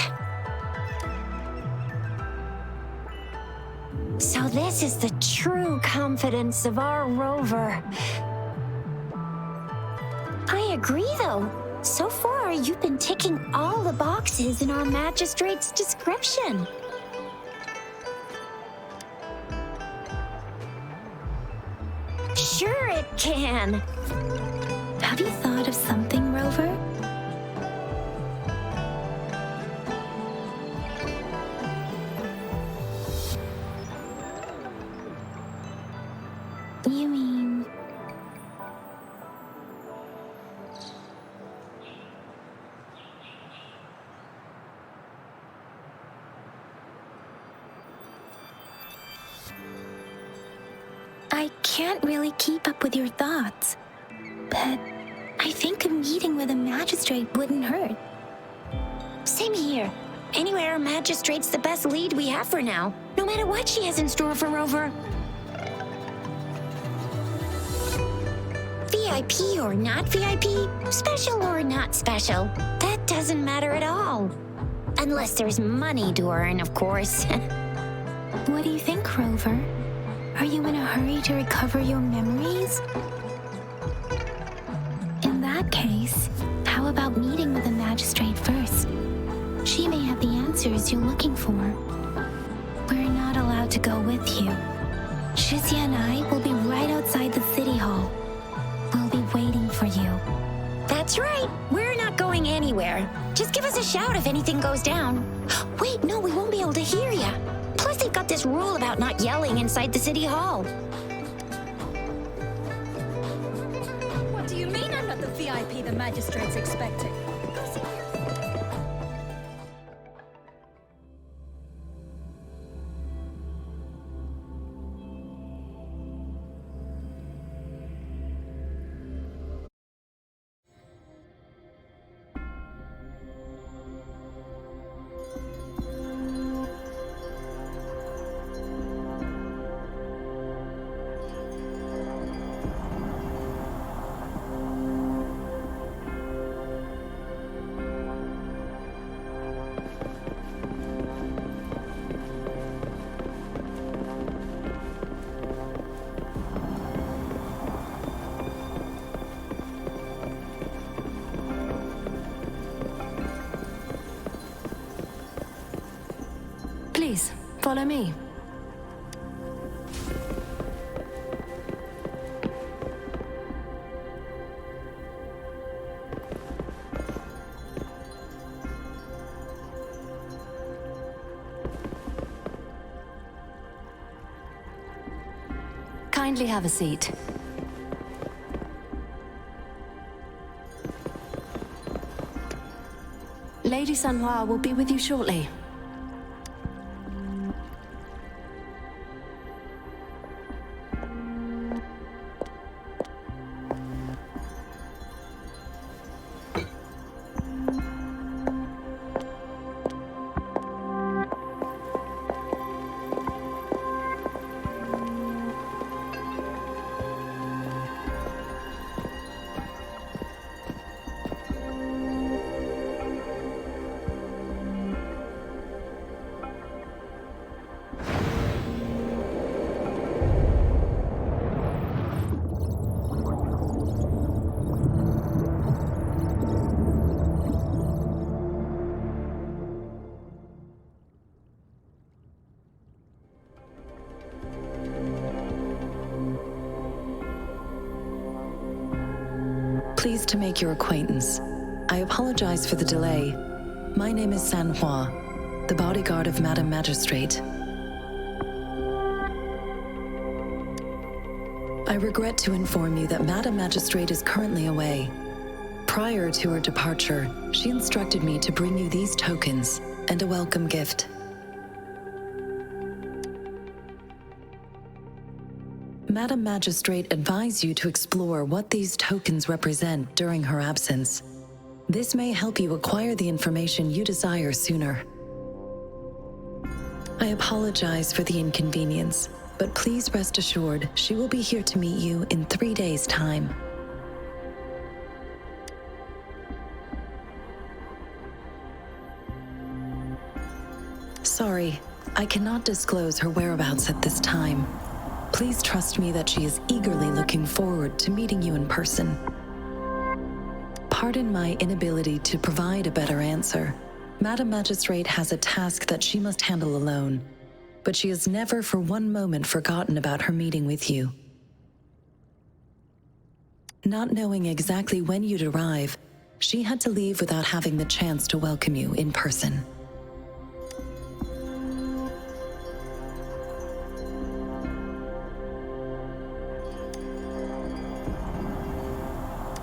So this is the true confidence of our rover. I agree, though. So far, you've been ticking all the boxes in our magistrate's description. Sure it can. Have you thought of something, Rover? You mean... I can't really keep up with your thoughts, but I think a meeting with a magistrate wouldn't hurt. Same here. Anywhere, magistrate's the best lead we have for now, no matter what she has in store for Rover. VIP or not VIP, special or not special, that doesn't matter at all. Unless there's money to earn, of course. What do you think, Rover? Are you in a hurry to recover your memories? In that case, how about meeting with the magistrate first? She may have the answers you're looking for. We're not allowed to go with you. Shizia and I will be right outside the city hall. We'll be waiting for you. That's right. We're not going anywhere. Just give us a shout if anything goes down. Wait, no, we won't be able to hear ya. Plus, they've got this rule about not yelling inside the city hall. What do you mean I'm not the VIP the magistrate's expecting? Please, follow me. Kindly have a seat. Lady Sanhua will be with you shortly. Pleased to make your acquaintance. I apologize for the delay. My name is Sanhua, the bodyguard of Madam Magistrate. I regret to inform you that Madam Magistrate is currently away. Prior to her departure, she instructed me to bring you these tokens and a welcome gift. Madam Magistrate advised you to explore what these tokens represent during her absence. This may help you acquire the information you desire sooner. I apologize for the inconvenience, but please rest assured she will be here to meet you in 3 days' time. Sorry, I cannot disclose her whereabouts at this time. Please trust me that she is eagerly looking forward to meeting you in person. Pardon my inability to provide a better answer. Madam Magistrate has a task that she must handle alone, but she has never for one moment forgotten about her meeting with you. Not knowing exactly when you'd arrive, she had to leave without having the chance to welcome you in person.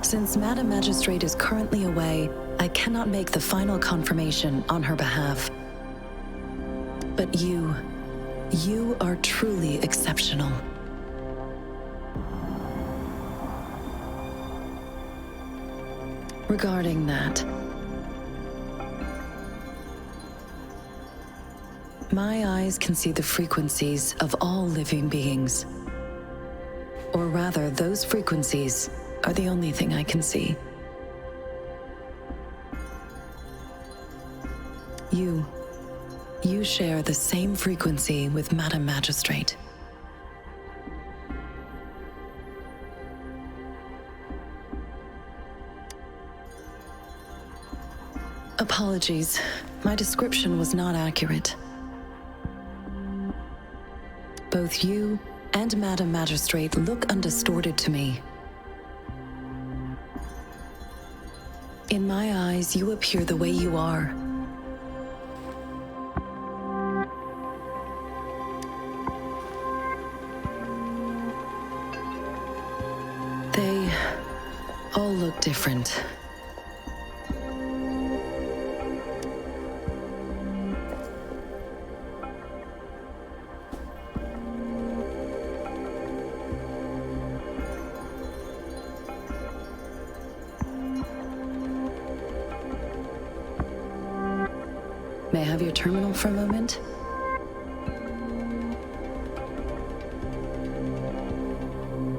Since Madam Magistrate is currently away, I cannot make the final confirmation on her behalf. But you are truly exceptional. Regarding that, my eyes can see the frequencies of all living beings. Or rather, those frequencies are the only thing I can see. You share the same frequency with Madam Magistrate. Apologies, my description was not accurate. Both you and Madam Magistrate look undistorted to me. In my eyes, you appear the way you are. They all look different. May I have your terminal for a moment?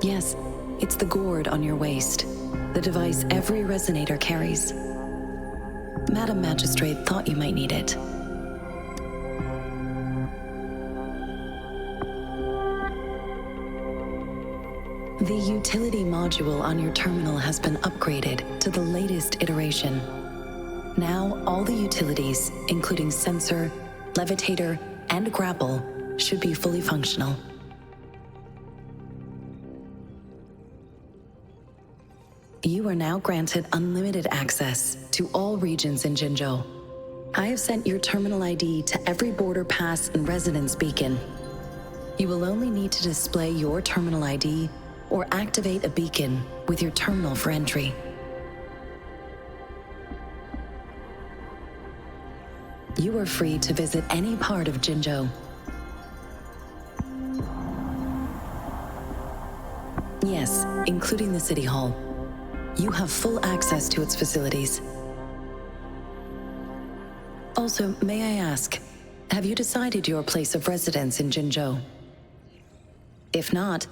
Yes, it's the gourd on your waist, the device every resonator carries. Madam Magistrate thought you might need it. The utility module on your terminal has been upgraded to the latest iteration. Now, all the utilities, including sensor, levitator, and grapple, should be fully functional. You are now granted unlimited access to all regions in Jinzhou. I have sent your terminal ID to every border pass and residence beacon. You will only need to display your terminal ID or activate a beacon with your terminal for entry. You are free to visit any part of Jinzhou. Yes, including the City Hall. You have full access to its facilities. Also, may I ask, have you decided your place of residence in Jinzhou? If not,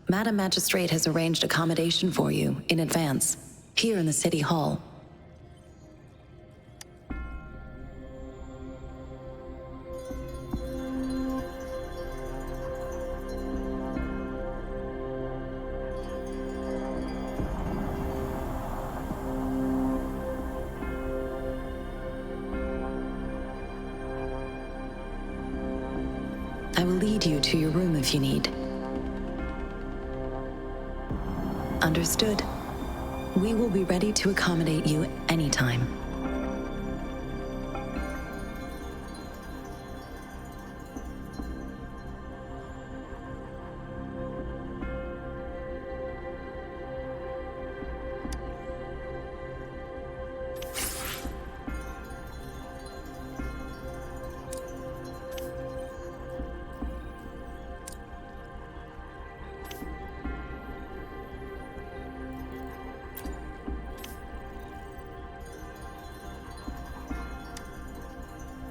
Madam Magistrate has arranged accommodation for you in advance, here in the City Hall. I will lead you to your room if you need. Understood. We will be ready to accommodate you anytime.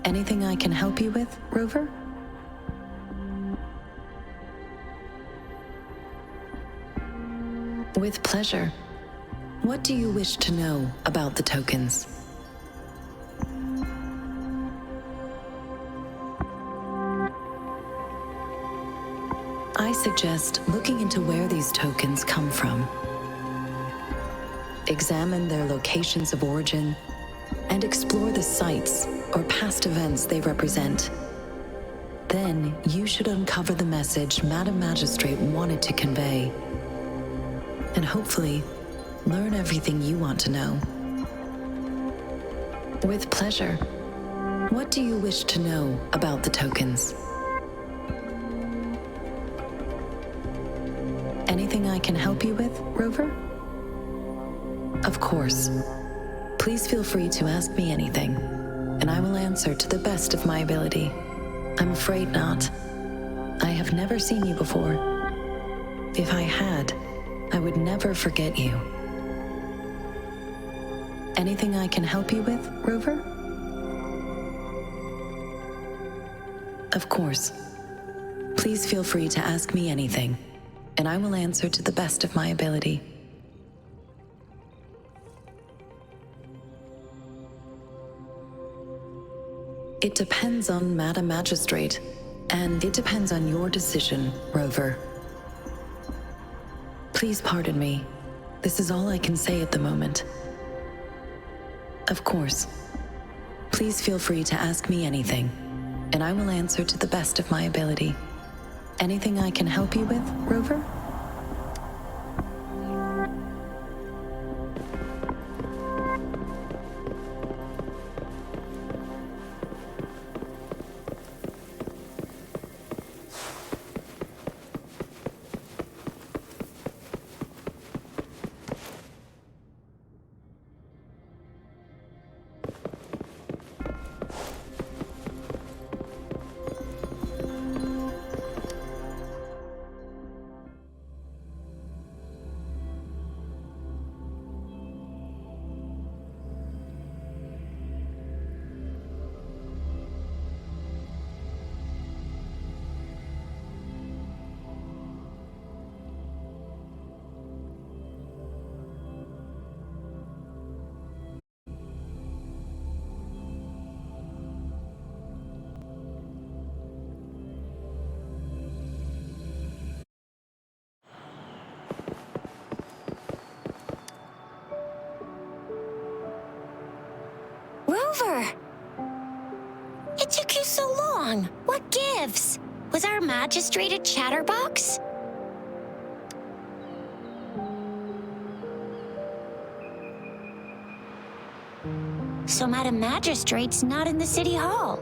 Anything I can help you with, Rover? With pleasure. What do you wish to know about the tokens? I suggest looking into where these tokens come from. Examine their locations of origin and explore the sites or past events they represent. Then you should uncover the message Madam Magistrate wanted to convey, and hopefully learn everything you want to know. With pleasure. What do you wish to know about the tokens? Anything I can help you with, Rover? Of course. Please feel free to ask me anything, and I will answer to the best of my ability. I'm afraid not. I have never seen you before. If I had, I would never forget you. Anything I can help you with, Rover? Of course. Please feel free to ask me anything, and I will answer to the best of my ability. It depends on Madam Magistrate, and it depends on your decision, Rover. Please pardon me. This is all I can say at the moment. Of course. Please feel free to ask me anything, and I will answer to the best of my ability. Anything I can help you with, Rover? Rover! It took you so long. What gives? Was our magistrate a chatterbox? So Madam Magistrate's not in the City Hall.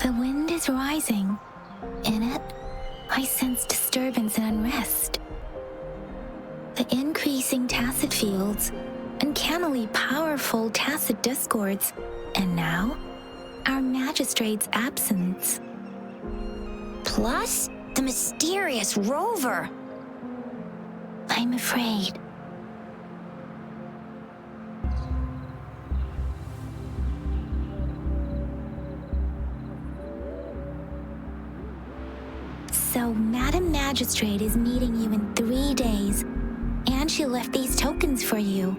The wind is rising. In it, I sense disturbance and unrest. The increasing tacit fields, uncannily powerful tacit discords, and now, our magistrate's absence. Plus, the mysterious rover. I'm afraid. So, Madam Magistrate is meeting you in 3 days, and she left these tokens for you.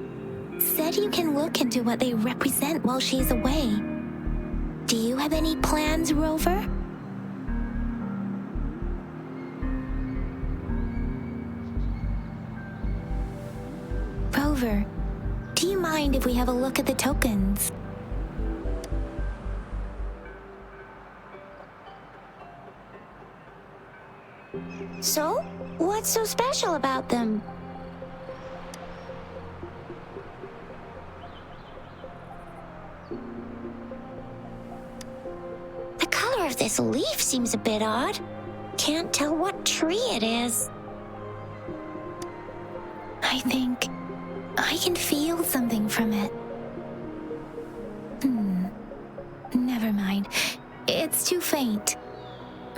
Said you can look into what they represent while she's away. Do you have any plans, Rover? Rover, do you mind if we have a look at the tokens? So, what's so special about them? The color of this leaf seems a bit odd. Can't tell what tree it is. I think I can feel something from it. Never mind. It's too faint.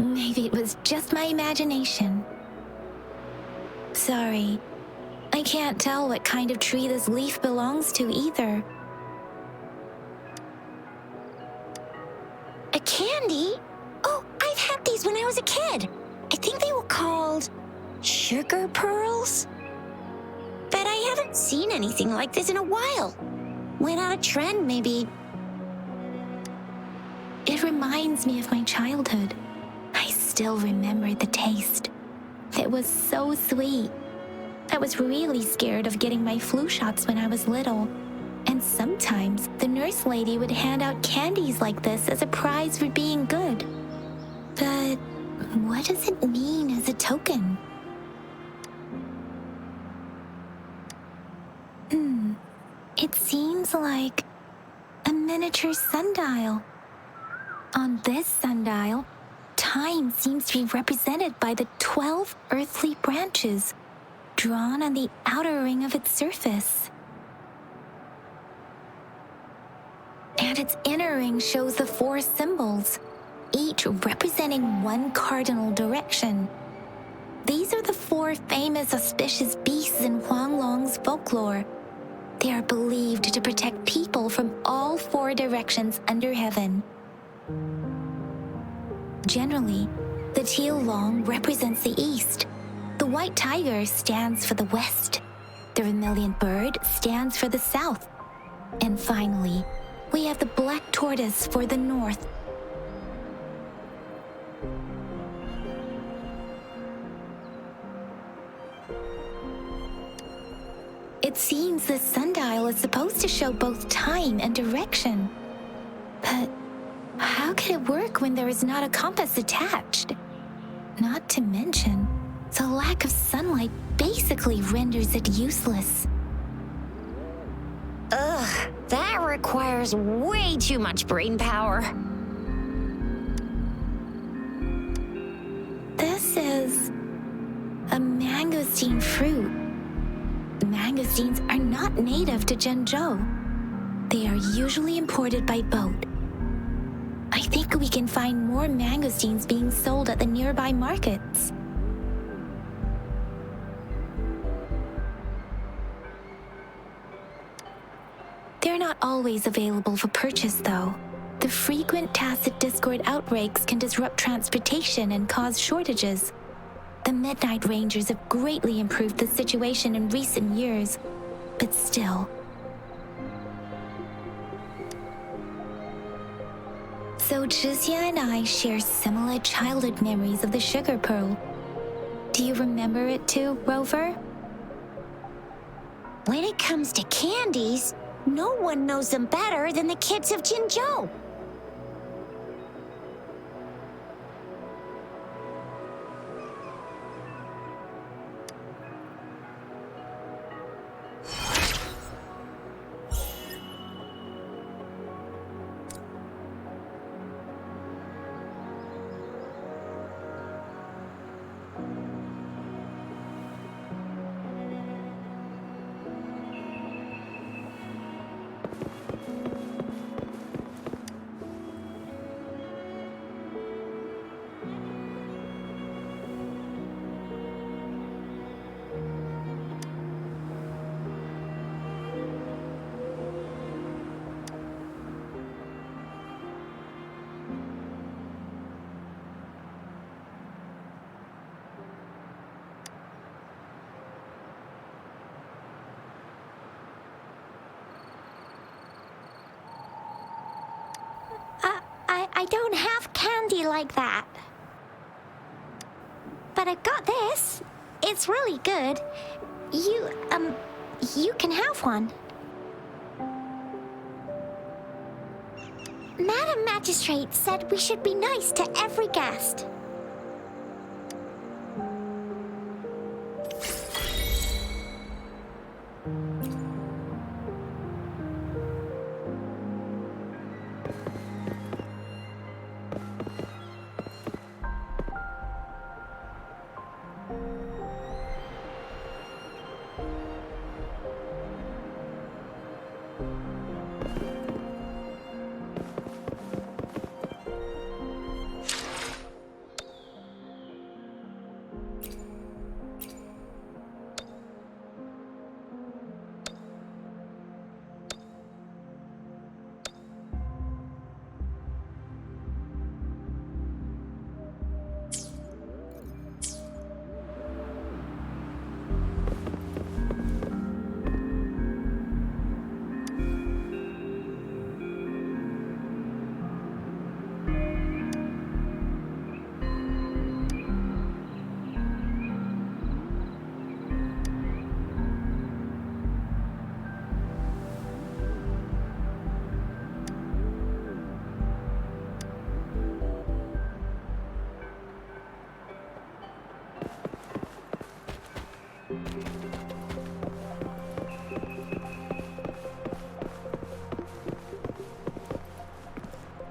Maybe it was just my imagination. Sorry. I can't tell what kind of tree this leaf belongs to either. A candy? Oh, I've had these when I was a kid. I think they were called sugar pearls. But I haven't seen anything like this in a while. Went out of trend, maybe. It reminds me of my childhood. I still remember the taste. It was so sweet. I was really scared of getting my flu shots when I was little. And sometimes the nurse lady would hand out candies like this as a prize for being good. But what does it mean as a token? It seems like a miniature sundial. On this sundial, time seems to be represented by the 12 earthly branches drawn on the outer ring of its surface. And its inner ring shows the 4 symbols, each representing one cardinal direction. These are the 4 famous auspicious beasts in Huanglong's folklore. They are believed to protect people from all 4 directions under heaven. Generally, the teal long represents the east. The white tiger stands for the west. The vermilion bird stands for the south. And finally, we have the black tortoise for the north. It seems the sundial is supposed to show both time and direction. But how could it work when there is not a compass attached? Not to mention, the lack of sunlight basically renders it useless. Ugh, that requires way too much brain power. This is a mangosteen fruit. Mangosteens are not native to Zhengzhou. They are usually imported by boat. I think we can find more mangosteens being sold at the nearby markets. They're not always available for purchase, though. The frequent tacit discord outbreaks can disrupt transportation and cause shortages. The Midnight Rangers have greatly improved the situation in recent years, but still. So Zhixia and I share similar childhood memories of the sugar pearl. Do you remember it too, Rover? When it comes to candies, no one knows them better than the kids of Jinzhou. I don't have candy like that. But I've got this. It's really good. You can have one. Madam Magistrate said we should be nice to every guest.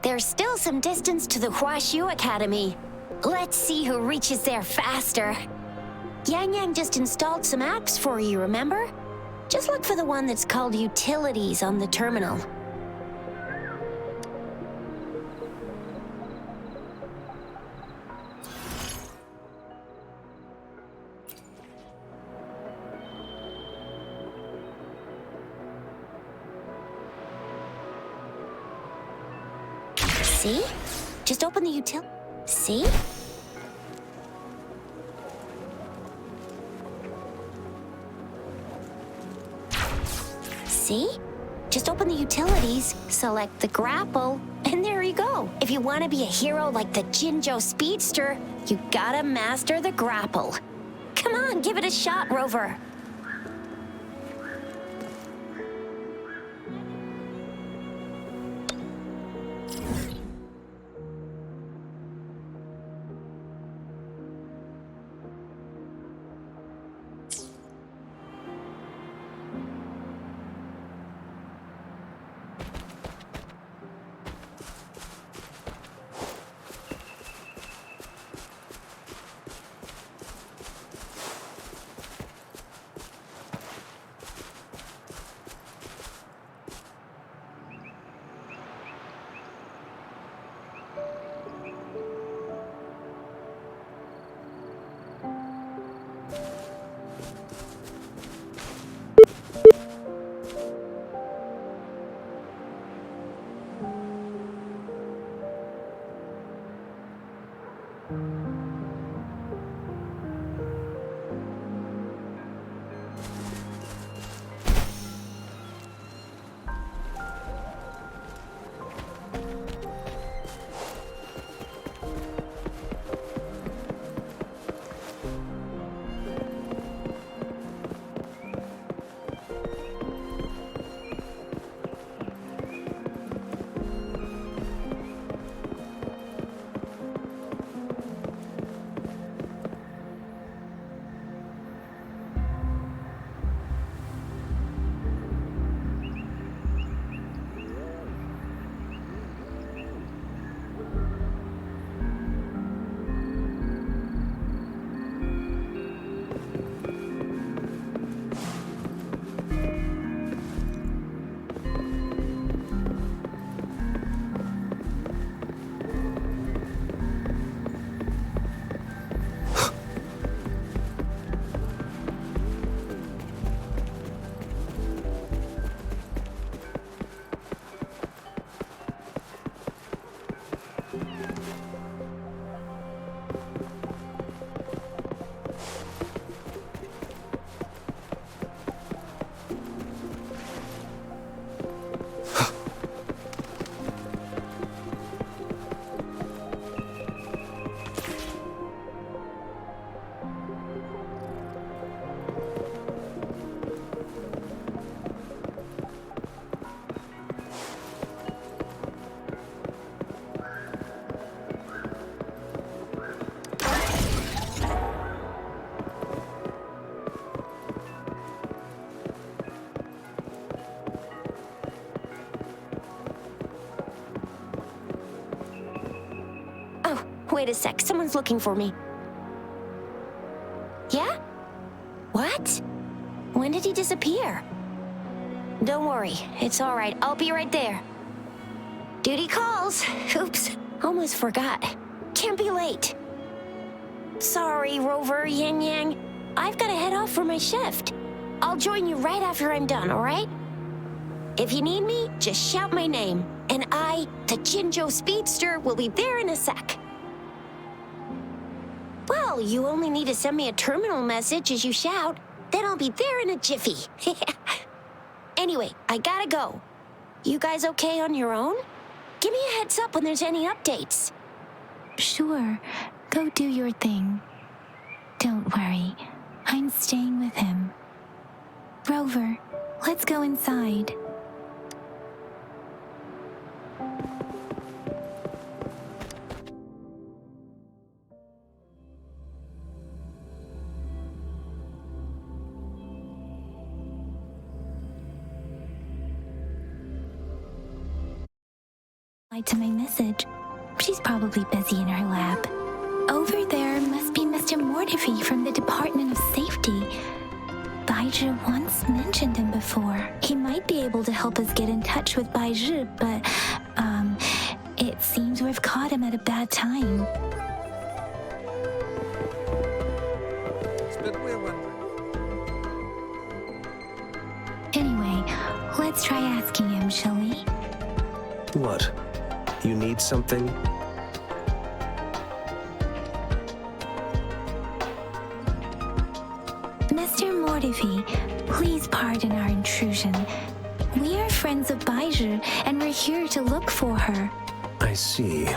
There's still some distance to the Huashu Academy. Let's see who reaches there faster. Yang Yang just installed some apps for you, remember? Just look for the one that's called Utilities on the terminal. See? Just open the See? See? Just open the utilities, select the grapple, and there you go. If you want to be a hero like the Jinzhou Speedster, you gotta master the grapple. Come on, give it a shot, Rover. wait a sec. Someone's looking for me. Yeah? What? When did he disappear? Don't worry. It's all right. I'll be right there. Duty calls. Oops. Almost forgot. Can't be late. Sorry, Rover, Yang Yang. I've got to head off for my shift. I'll join you right after I'm done, all right? If you need me, just shout my name. And I, the Jinzhou Speedster, will be there in a sec. Well, you only need to send me a terminal message as you shout. Then I'll be there in a jiffy. Anyway, I gotta go. You guys okay on your own? Give me a heads up when there's any updates. Sure, go do your thing. Don't worry, I'm staying with him. Rover, let's go inside. To my message. She's probably busy in her lab. Over there must be Mr. Mortifi from the Department of Safety. Baizhi once mentioned him before. He might be able to help us get in touch with Baizhi, but, it seems we've caught him at a bad time. Anyway, let's try asking him, shall we? What? You need something? Mr. Mortifi, please pardon our intrusion. We are friends of Baizhi, and we're here to look for her. I see.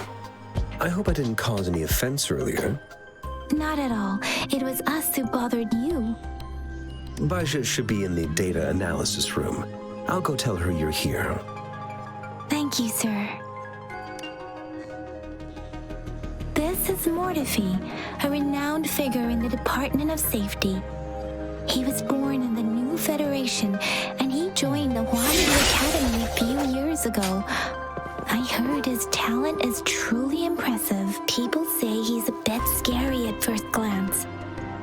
I hope I didn't cause any offense earlier. Not at all. It was us who bothered you. Baizhi should be in the data analysis room. I'll go tell her you're here. Thank you, sir. This is Mortifi, a renowned figure in the Department of Safety. He was born in the New Federation, and he joined the Wuthering Academy a few years ago. I heard his talent is truly impressive. People say he's a bit scary at first glance,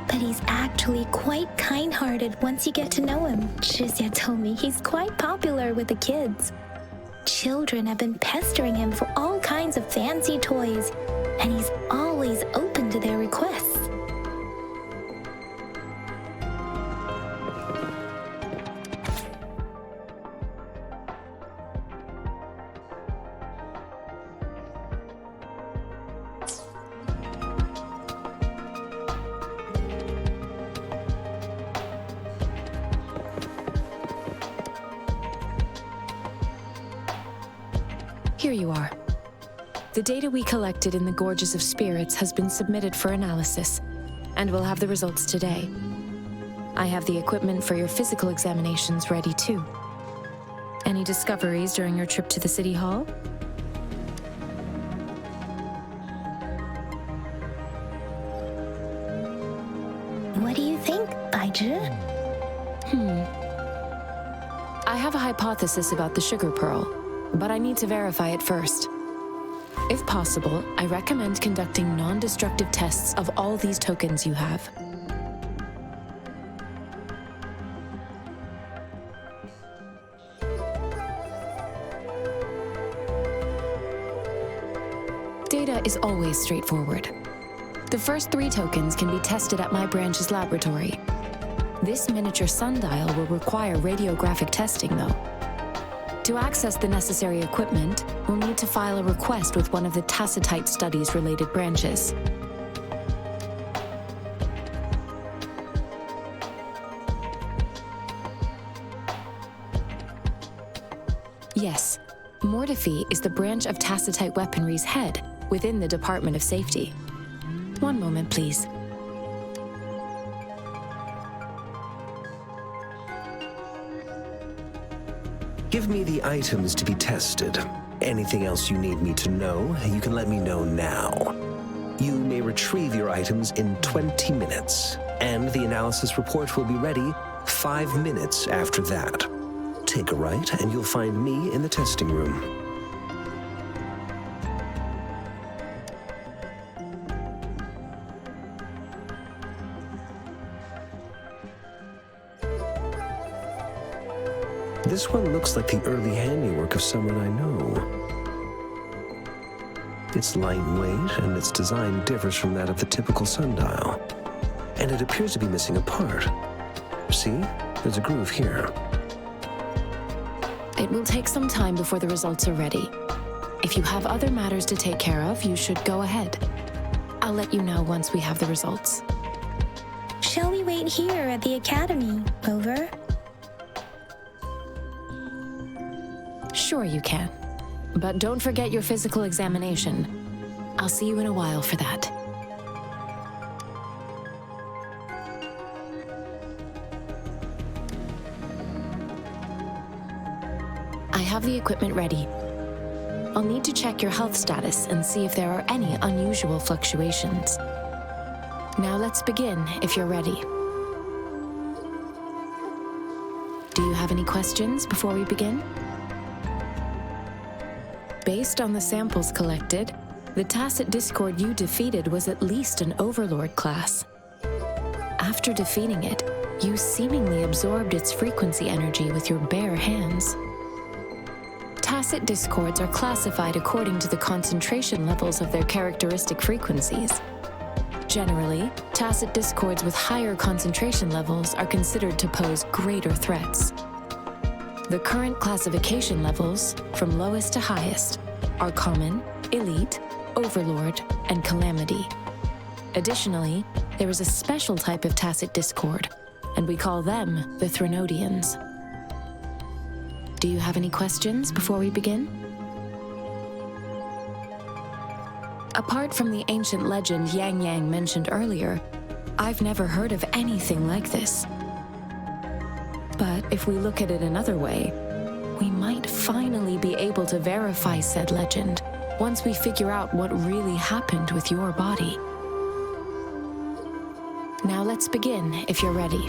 but he's actually quite kind-hearted once you get to know him. Shizia told me he's quite popular with the kids. Children have been pestering him for all kinds of fancy toys, and he's always open to their requests. Here you are. The data we collected in the Gorges of Spirits has been submitted for analysis, and we'll have the results today. I have the equipment for your physical examinations ready too. Any discoveries during your trip to the City Hall? What do you think, Baizhi? I have a hypothesis about the sugar pearl, but I need to verify it first. If possible, I recommend conducting non-destructive tests of all these tokens you have. Data is always straightforward. The first 3 tokens can be tested at my branch's laboratory. This miniature sundial will require radiographic testing, though. To access the necessary equipment, we'll need to file a request with one of the Tacitite Studies-related branches. Yes, Mortifi is the branch of Tacitite Weaponry's head within the Department of Safety. One moment, please. Give me the items to be tested. Anything else you need me to know, you can let me know now. You may retrieve your items in 20 minutes, and the analysis report will be ready 5 minutes after that. Take a right, and you'll find me in the testing room. This one looks like the early handiwork of someone I know. It's lightweight, and its design differs from that of the typical sundial. And it appears to be missing a part. See? There's a groove here. It will take some time before the results are ready. If you have other matters to take care of, you should go ahead. I'll let you know once we have the results. Shall we wait here at the academy? Over? Sure you can. But don't forget your physical examination. I'll see you in a while for that. I have the equipment ready. I'll need to check your health status and see if there are any unusual fluctuations. Now let's begin, if you're ready. Do you have any questions before we begin? Based on the samples collected, the Tacit Discord you defeated was at least an Overlord class. After defeating it, you seemingly absorbed its frequency energy with your bare hands. Tacit Discords are classified according to the concentration levels of their characteristic frequencies. Generally, Tacit Discords with higher concentration levels are considered to pose greater threats. The current classification levels, from lowest to highest, are Common, Elite, Overlord, and Calamity. Additionally, there is a special type of Tacit Discord, and we call them the Threnodians. Do you have any questions before we begin? Apart from the ancient legend Yang Yang mentioned earlier, I've never heard of anything like this. But if we look at it another way, we might finally be able to verify said legend once we figure out what really happened with your body. Now let's begin, if you're ready.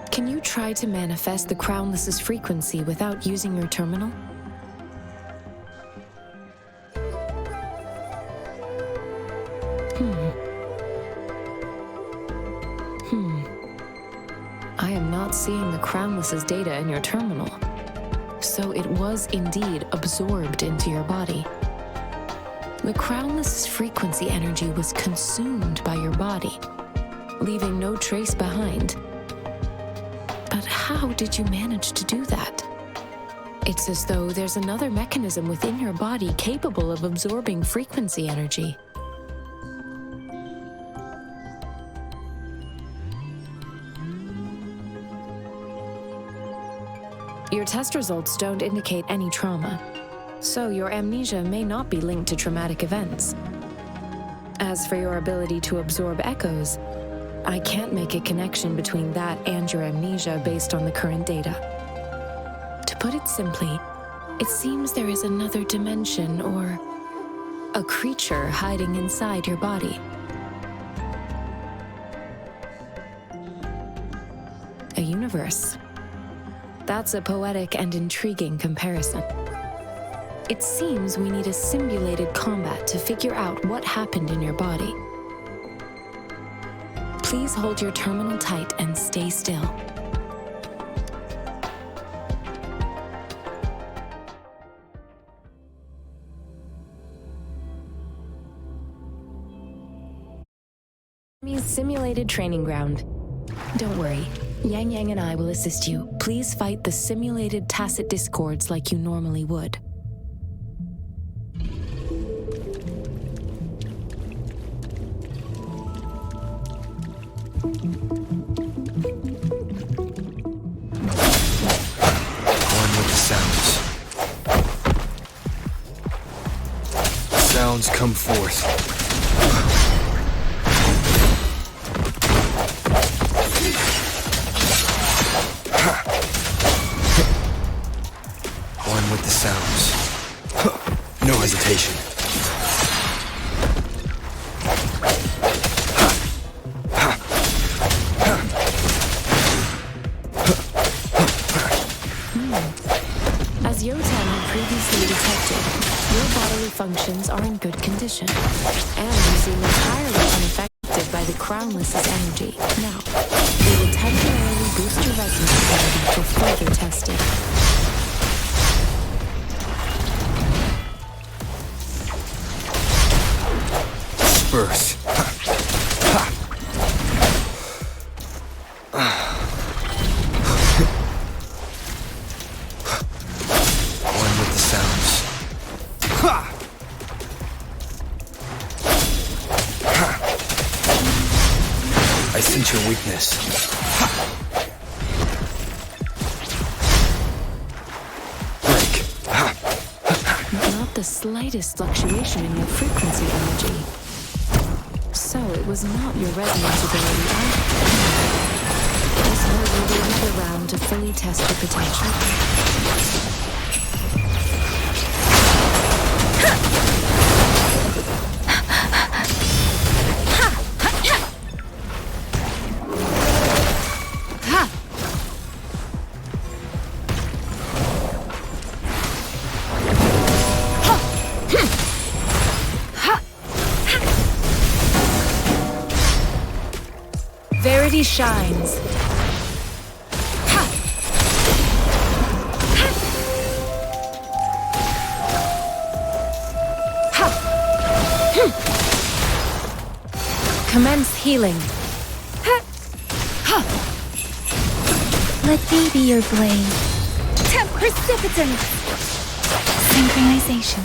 Can you try to manifest the Crownless's frequency without using your terminal? I am not seeing the Crownless's data in your terminal. So it was indeed absorbed into your body. The Crownless's frequency energy was consumed by your body, leaving no trace behind. But how did you manage to do that? It's as though there's another mechanism within your body capable of absorbing frequency energy. Your test results don't indicate any trauma, so your amnesia may not be linked to traumatic events. As for your ability to absorb echoes, I can't make a connection between that and your amnesia based on the current data. To put it simply, it seems there is another dimension or a creature hiding inside your body. A universe. That's a poetic and intriguing comparison. It seems we need a simulated combat to figure out what happened in your body. Please hold your terminal tight and stay still. Simulated training ground. Don't worry. Yang Yang and I will assist you. Please fight the simulated Tacit Discords like you normally would. One with the sounds. Sounds come forth. One with the sounds. No hesitation. As Yotan had previously detected, your bodily functions are in good condition, and you seem entirely unaffected affected by the Crownless's energy. Now, we will temporarily boost your resonance ability for further testing. Burst. One with the sounds. I sense your weakness. Break. Not the slightest fluctuation in your frequency energy. So it was not your resonance ability either. This will you wait around to fully test your potential. Verity shines. Commence healing. Let thee be your blade. Temp precipitance. Synchronization.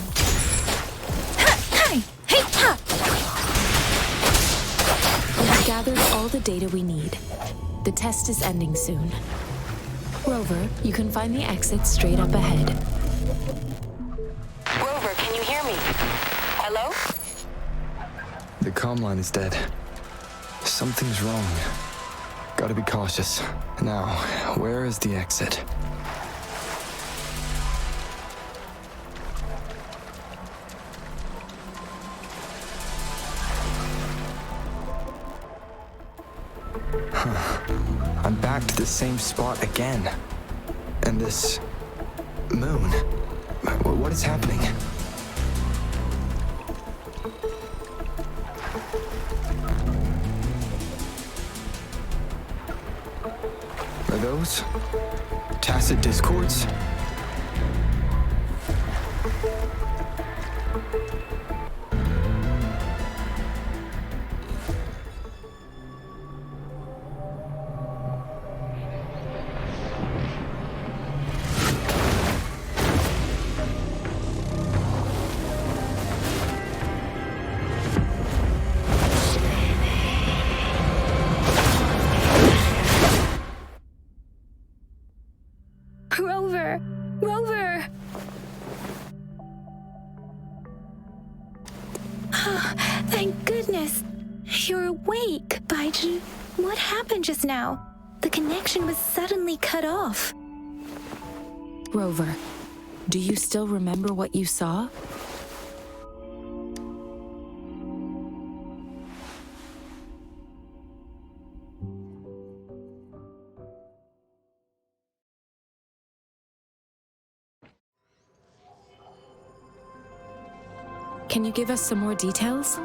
We've gathered all the data we need. The test is ending soon. Rover, you can find the exit straight up ahead. Rover, can you hear me? Hello? The comm line is dead. Something's wrong. Gotta be cautious. Now, where is the exit? I'm back to the same spot again. And this moon. What is happening? Are those tacit discords? Rover! Thank goodness. You're awake, Baiju. What happened just now? The connection was suddenly cut off. Rover, do you still remember what you saw? Can you give us some more details?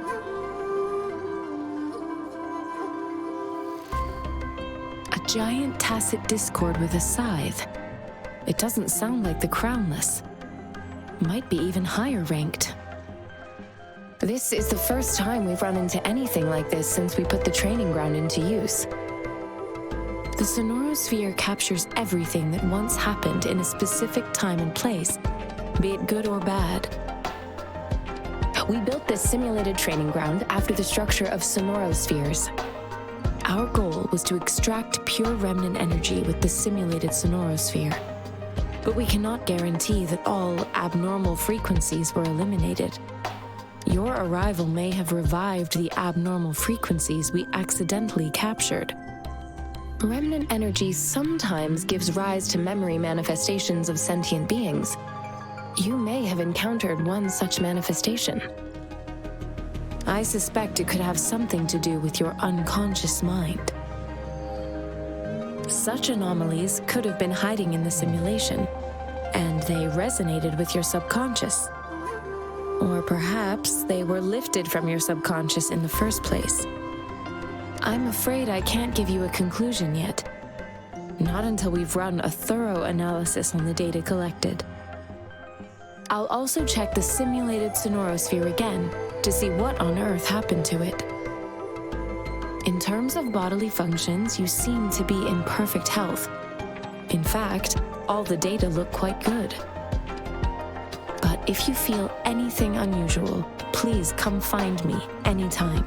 A giant tacit discord with a scythe. It doesn't sound like the Crownless. Might be even higher ranked. This is the first time we've run into anything like this since we put the training ground into use. The sonorosphere captures everything that once happened in a specific time and place, be it good or bad. We built this simulated training ground after the structure of sonorospheres. Our goal was to extract pure remnant energy with the simulated sonorosphere. But we cannot guarantee that all abnormal frequencies were eliminated. Your arrival may have revived the abnormal frequencies we accidentally captured. Remnant energy sometimes gives rise to memory manifestations of sentient beings. You may have encountered one such manifestation. I suspect it could have something to do with your unconscious mind. Such anomalies could have been hiding in the simulation, and they resonated with your subconscious. Or perhaps they were lifted from your subconscious in the first place. I'm afraid I can't give you a conclusion yet. Not until we've run a thorough analysis on the data collected. I'll also check the simulated sonorosphere again to see what on earth happened to it. In terms of bodily functions, you seem to be in perfect health. In fact, all the data look quite good. But if you feel anything unusual, please come find me anytime.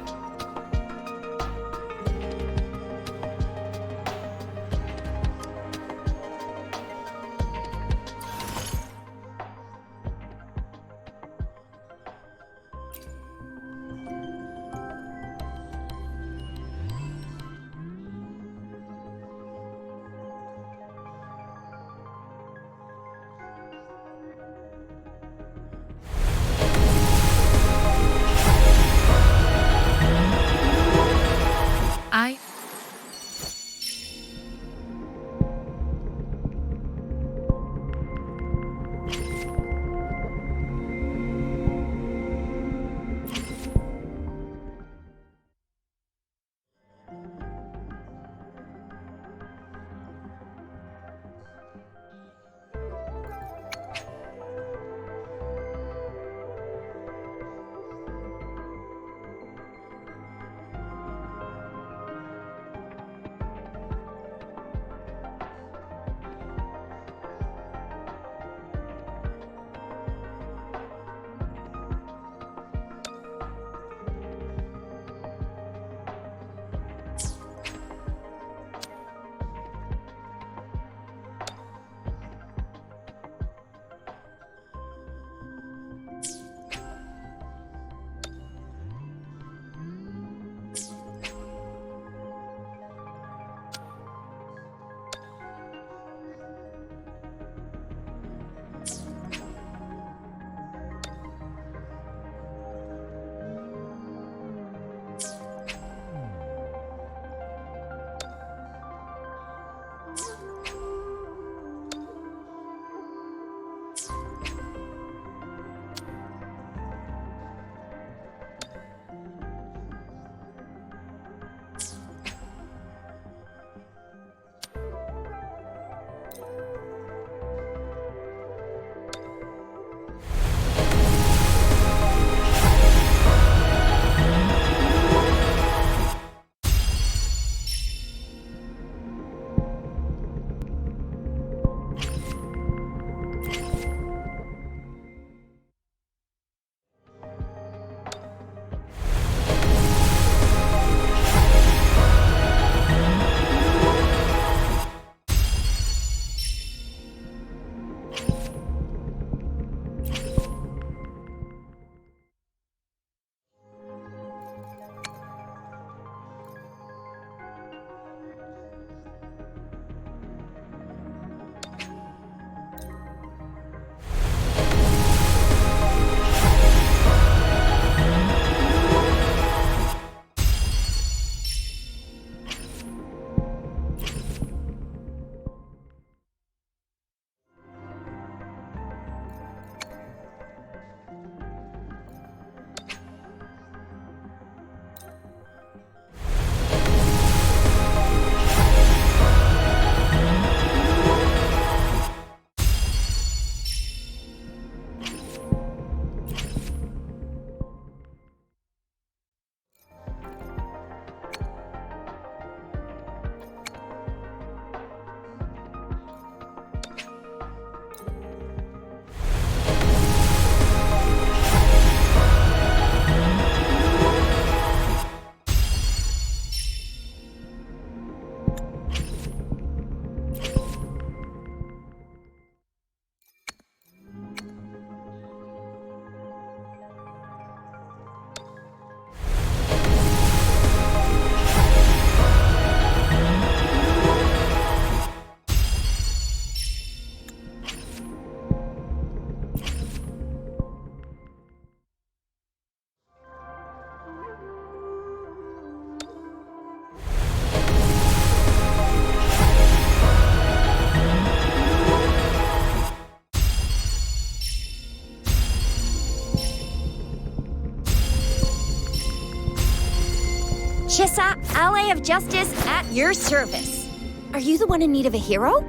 Chissa, ally of justice, at your service. Are you the one in need of a hero?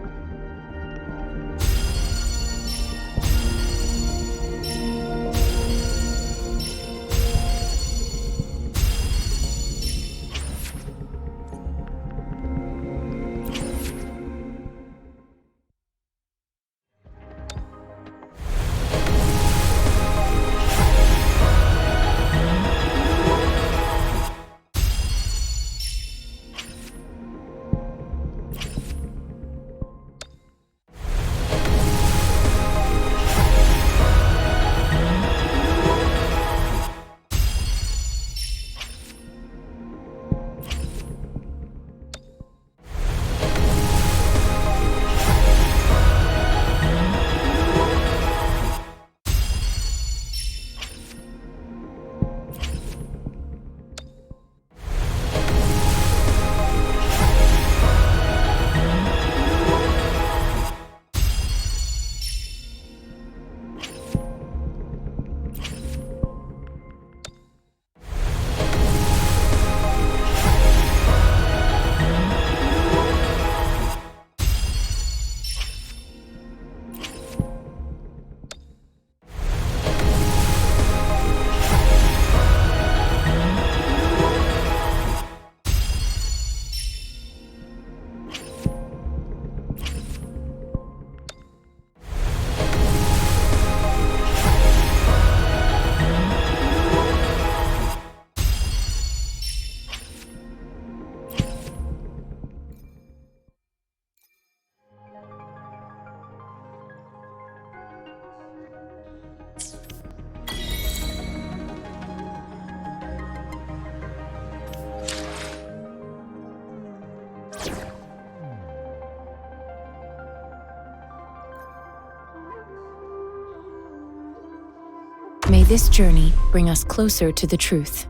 May this journey bring us closer to the truth.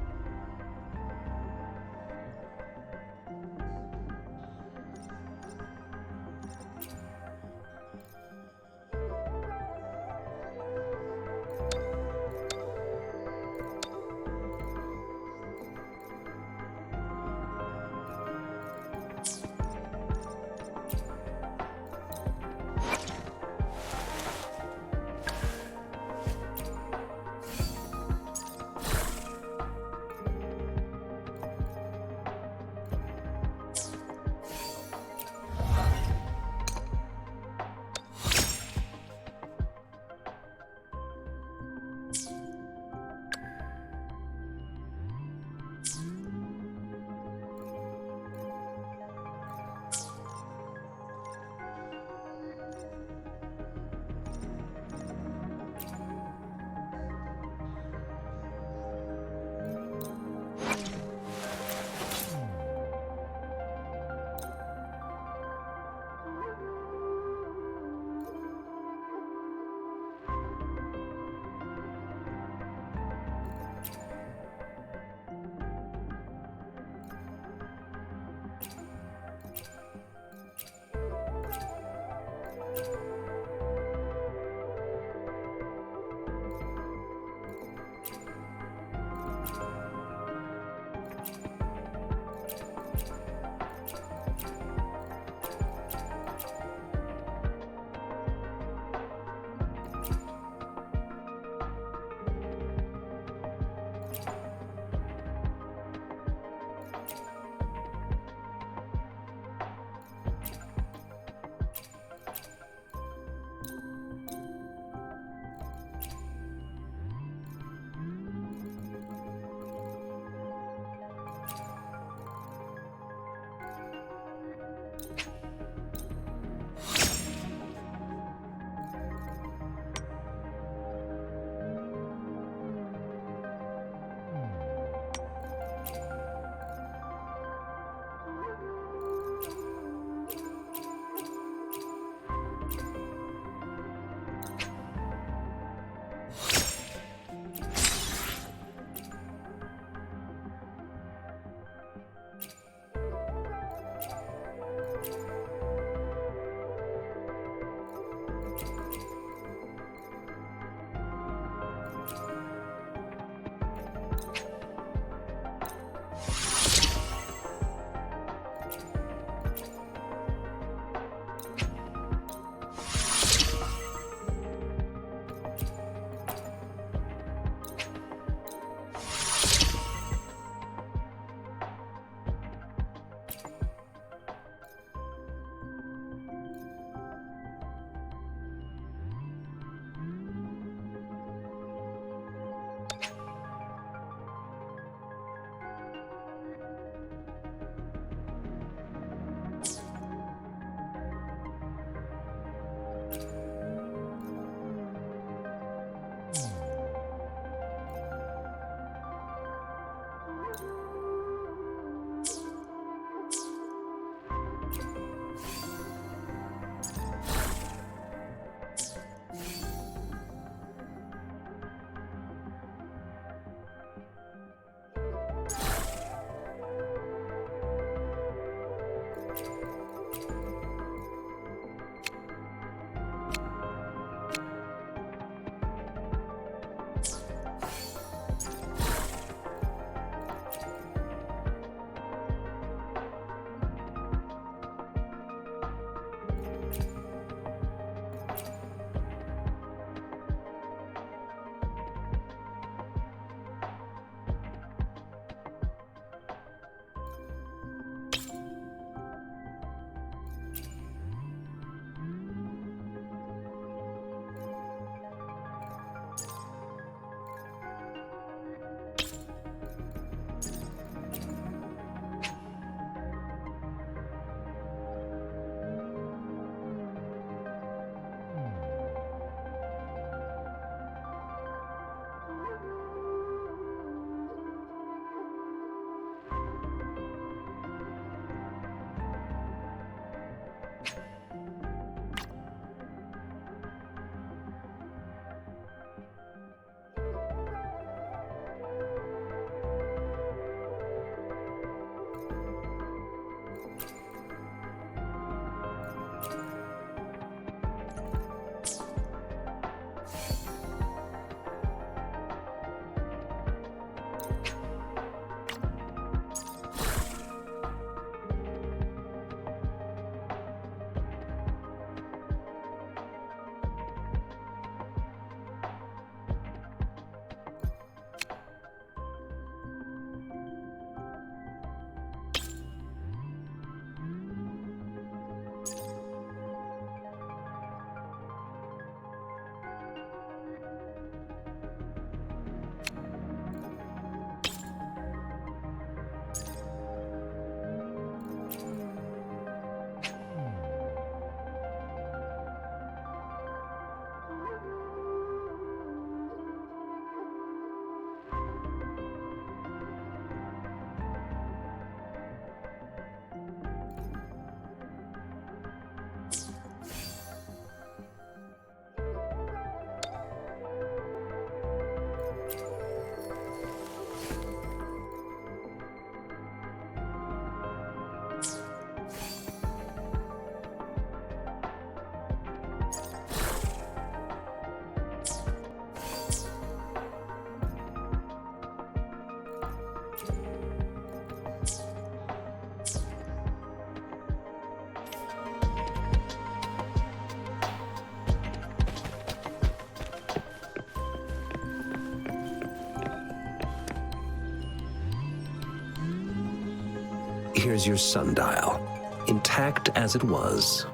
here's your sundial, intact as it was.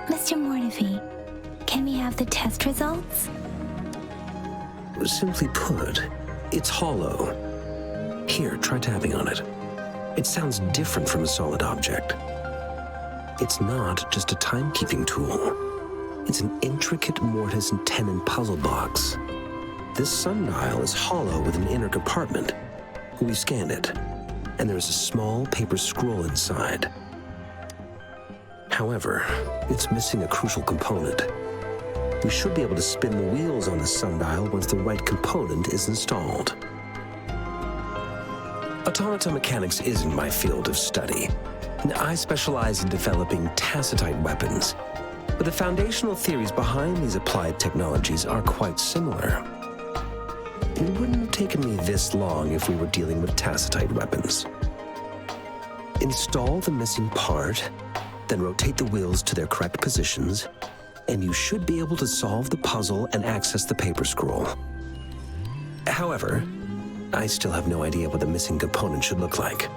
Mr. Mortefi, can we have the test results? Simply put, it's hollow. Here, try tapping on it. It sounds different from a solid object. It's not just a timekeeping tool. It's an intricate mortise and tenon puzzle box. This sundial is hollow with an inner compartment. We scanned it, and there's a small paper scroll inside. However, it's missing a crucial component. We should be able to spin the wheels on the sundial once the right component is installed. Automata mechanics isn't my field of study. I specialize in developing tacitite weapons, but the foundational theories behind these applied technologies are quite similar. It wouldn't have taken me this long if we were dealing with tacitite weapons. Install the missing part, then rotate the wheels to their correct positions, and you should be able to solve the puzzle and access the paper scroll. However, I still have no idea what the missing component should look like.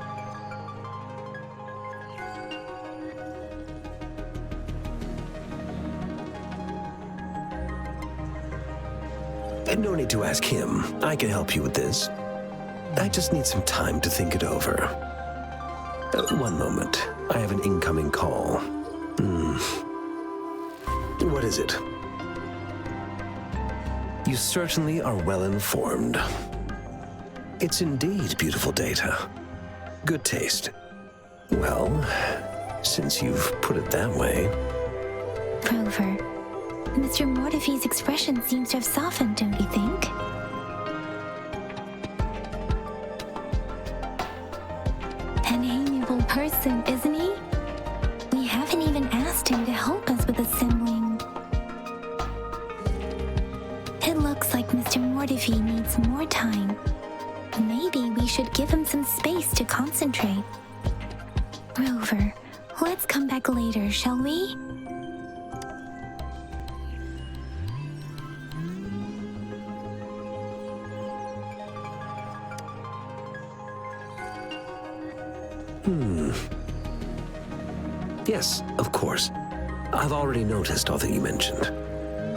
No need to ask him. I can help you with this. I just need some time to think it over. One moment. I have an incoming call. What is it? You certainly are well informed. It's indeed beautiful data. Good taste. Well, since you've put it that way... Rover, Mr. Mortefi's expression seems to have softened, don't you think? An amiable person, isn't he? We haven't even asked him to help us with assembling. It looks like Mr. Mortefi needs more time. Maybe we should give him some space to concentrate. Rover, let's come back later, shall we? Yes, of course. I've already noticed all that you mentioned.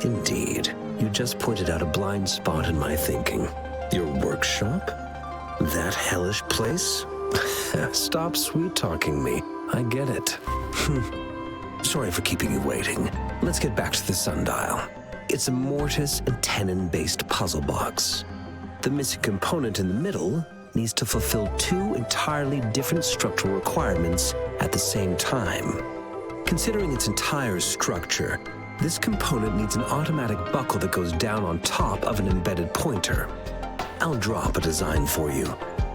Indeed, you just pointed out a blind spot in my thinking. Your workshop? That hellish place? Stop sweet-talking me. I get it. Sorry for keeping you waiting. Let's get back to the sundial. It's a mortise and tenon-based puzzle box. The missing component in the middle needs to fulfill two entirely different structural requirements at the same time. Considering its entire structure, this component needs an automatic buckle that goes down on top of an embedded pointer. I'll drop a design for you.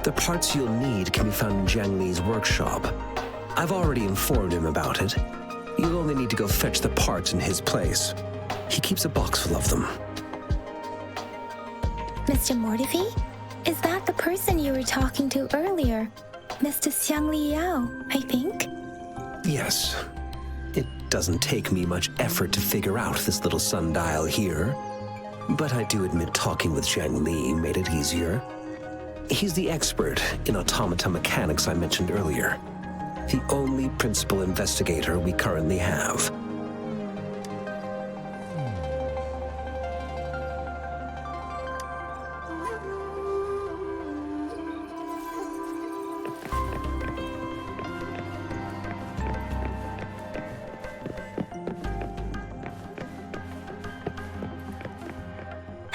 The parts you'll need can be found in Jiang Li's workshop. I've already informed him about it. You'll only need to go fetch the parts in his place. He keeps a box full of them. Mr. Mortefi? Is that the person you were talking to earlier? Mr. Xiang Liao, I think? Yes. It doesn't take me much effort to figure out this little sundial here. But I do admit talking with Jiang Li made it easier. He's the expert in automata mechanics I mentioned earlier. The only principal investigator we currently have.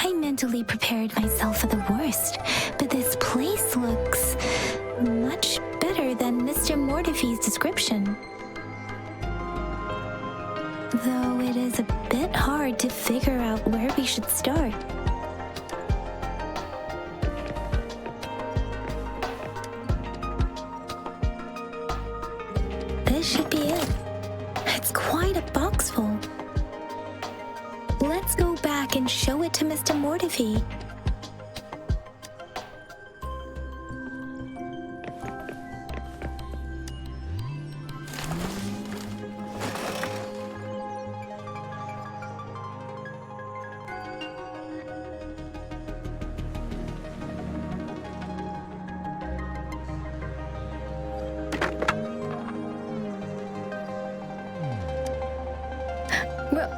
I mentally prepared myself for the worst, but this place looks much better than Mr. Mortefi's description. Though it is a bit hard to figure out where we should start. This should be it. It's quite a box full. Let's go back and show it to Mr. Mortefi.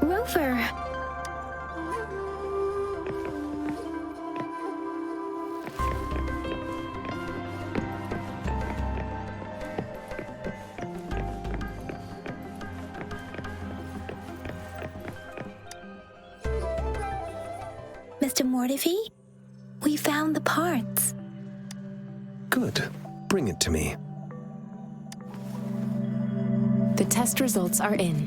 Rover! Mr. Mortivy, we found the parts. Good. Bring it to me. The test results are in.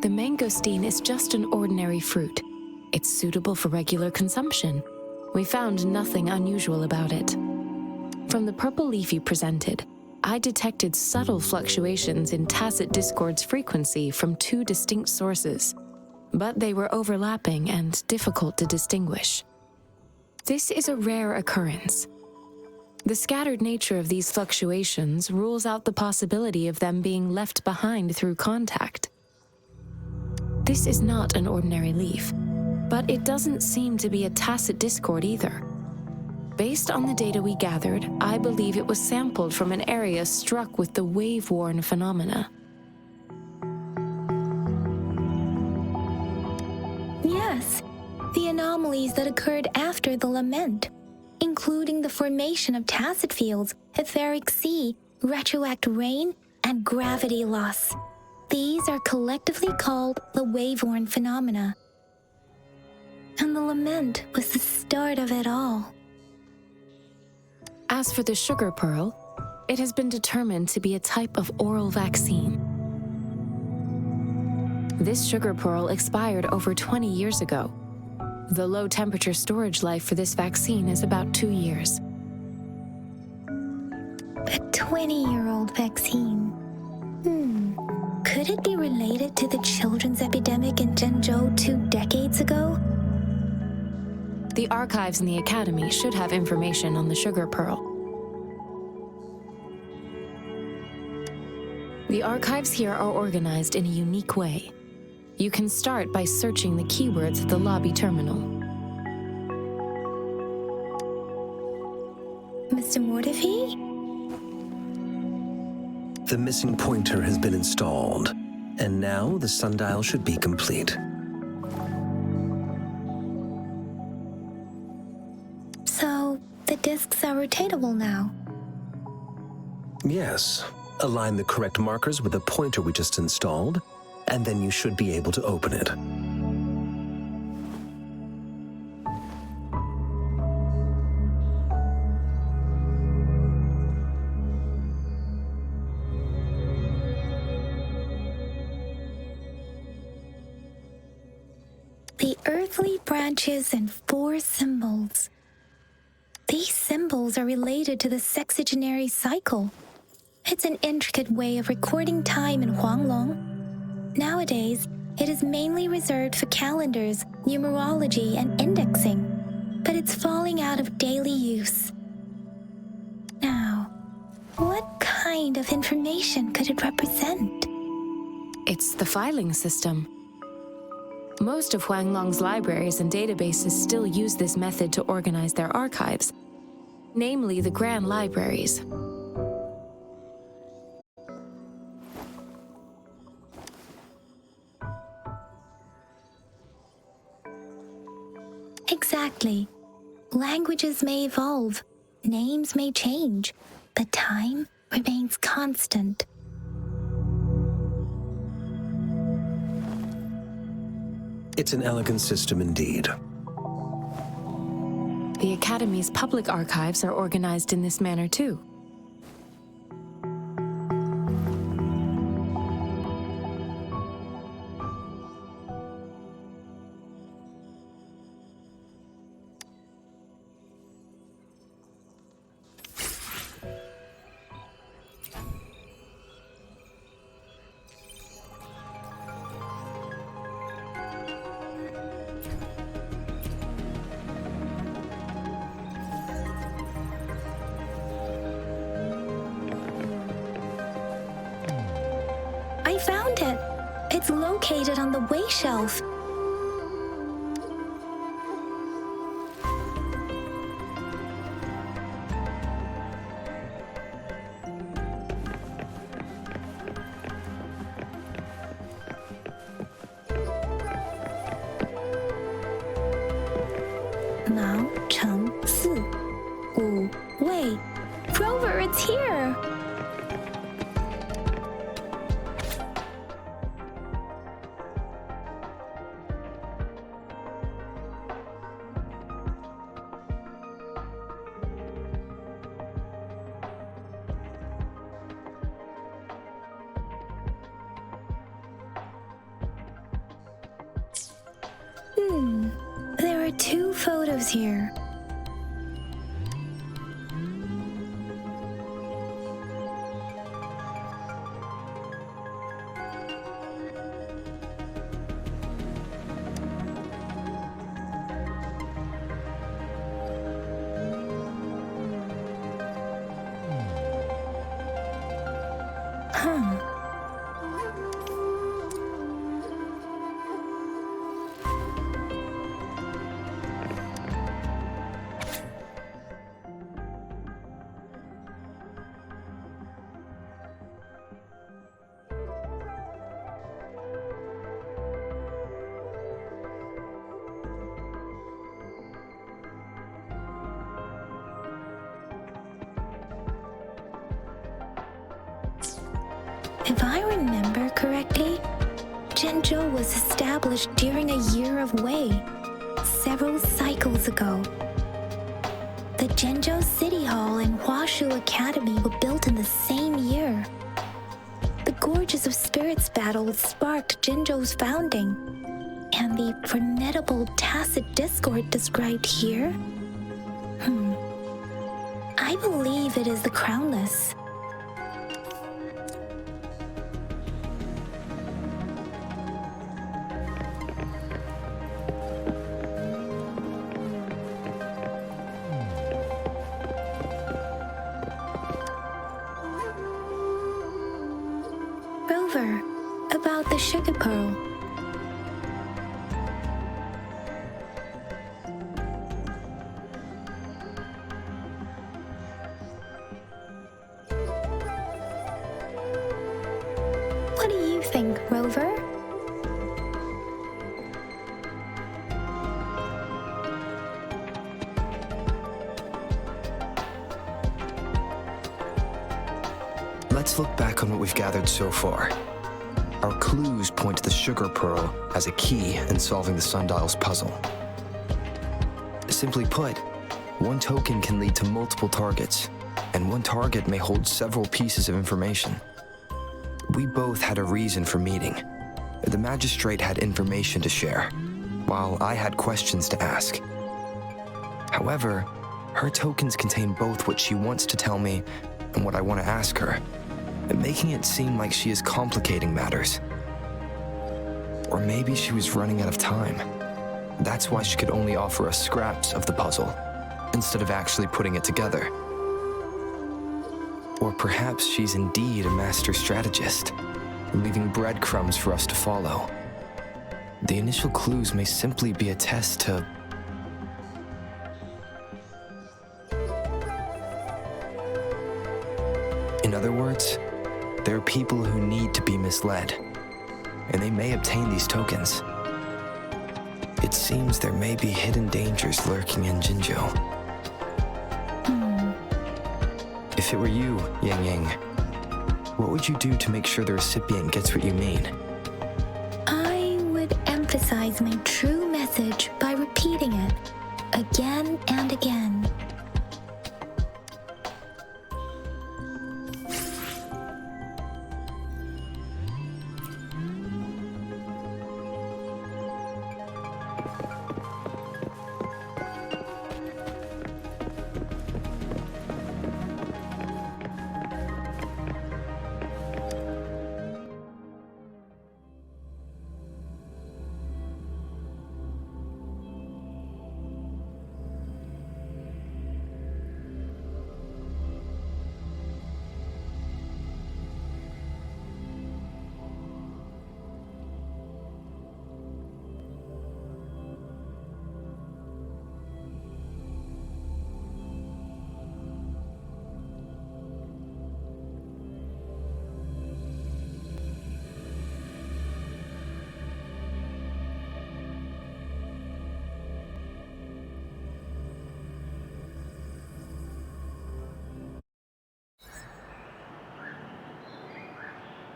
The mangosteen is just an ordinary fruit. It's suitable for regular consumption. We found nothing unusual about it. From the purple leaf you presented, I detected subtle fluctuations in tacit discord's frequency from two distinct sources, but they were overlapping and difficult to distinguish. This is a rare occurrence. The scattered nature of these fluctuations rules out the possibility of them being left behind through contact. This is not an ordinary leaf, but it doesn't seem to be a tacit discord either. Based on the data we gathered, I believe it was sampled from an area struck with the wave-worn phenomena. Yes, the anomalies that occurred after the lament, including the formation of tacit fields, etheric sea, retroact rain, and gravity loss. These are collectively called the wave-worn phenomena. And the lament was the start of it all. As for the sugar pearl, it has been determined to be a type of oral vaccine. This sugar pearl expired over 20 years ago. The low-temperature storage life for this vaccine is about 2 years. A 20-year-old vaccine. Could it be related to the children's epidemic in Zhengzhou 2 decades ago? The archives in the Academy should have information on the sugar pearl. The archives here are organized in a unique way. You can start by searching the keywords at the lobby terminal. Mr. Mortivy? The missing pointer has been installed, and now the sundial should be complete. So, the discs are rotatable now? Yes. Align the correct markers with the pointer we just installed, and then you should be able to open it. The earthly branches and 4 symbols. These symbols are related to the sexagenary cycle. It's an intricate way of recording time in Huanglong. Nowadays, it is mainly reserved for calendars, numerology, and indexing, but it's falling out of daily use. Now, what kind of information could it represent? It's the filing system. Most of Huanglong's libraries and databases still use this method to organize their archives, namely the Grand Libraries. Exactly. Languages may evolve, names may change, but time remains constant. It's an elegant system indeed. The Academy's public archives are organized in this manner too. I found it. It's located on the way shelf. photos here. If I remember correctly, Jinzhou was established during a year of Wei, several cycles ago. The Jinzhou City Hall and Huashu Academy were built in the same year. The Gorges of Spirits battle sparked Jinzhou's founding, and the formidable tacit discord described here? I believe it is the Crownless. Rover, about the sugar pearl. What do you think, Rover? Let's look back on what we've gathered so far. Our clues point to the sugar pearl as a key in solving the sundial's puzzle. Simply put, one token can lead to multiple targets, and one target may hold several pieces of information. We both had a reason for meeting. The magistrate had information to share, while I had questions to ask. However, her tokens contain both what she wants to tell me and what I want to ask her, making it seem like she is complicating matters. Or maybe she was running out of time. That's why she could only offer us scraps of the puzzle, instead of actually putting it together. Or perhaps she's indeed a master strategist, leaving breadcrumbs for us to follow. The initial clues may simply be a test to... In other words, there are people who need to be misled, and they may obtain these tokens. It seems there may be hidden dangers lurking in Jinzhou. If it were you, Yang Yang, what would you do to make sure the recipient gets what you mean? I would emphasize my true message by repeating it again and again.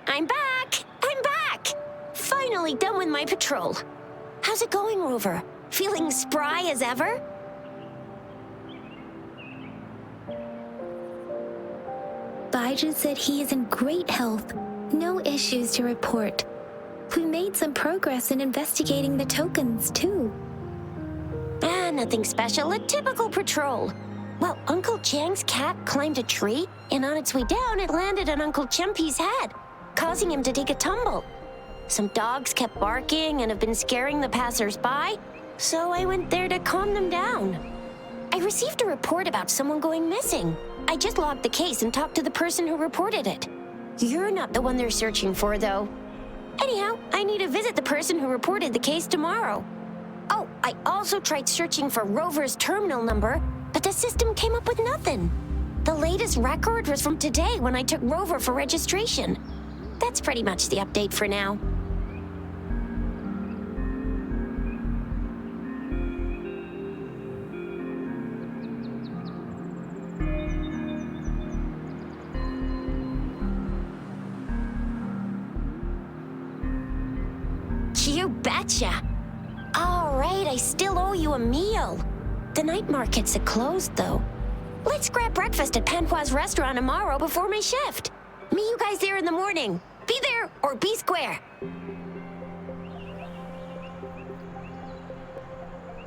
I'm back! I'm back! Finally done with my patrol. How's it going, Rover? Feeling spry as ever? Baiju said he is in great health, no issues to report. We made some progress in investigating the tokens, too. nothing special, a typical patrol. Well, Uncle Chang's cat climbed a tree, and on its way down, it landed on Uncle Chempi's head, causing him to take a tumble. Some dogs kept barking and have been scaring the passers-by, so I went there to calm them down. I received a report about someone going missing. I just logged the case and talked to the person who reported it. You're not the one they're searching for, though. Anyhow, I need to visit the person who reported the case tomorrow. Oh, I also tried searching for Rover's terminal number, but the system came up with nothing. The latest record was from today when I took Rover for registration. That's pretty much the update for now. You betcha. All right, I still owe you a meal. The night markets are closed, though. Let's grab breakfast at Panhua's restaurant tomorrow before my shift. Meet you guys there in the morning. Be there or be square.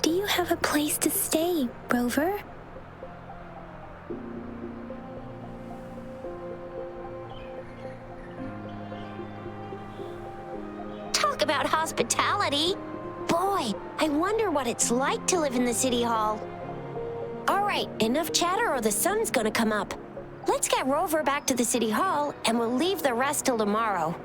Do you have a place to stay, Rover? Talk about hospitality. Boy, I wonder what it's like to live in the city hall. All right, enough chatter or the sun's gonna come up. Let's get Rover back to the city hall and we'll leave the rest till tomorrow.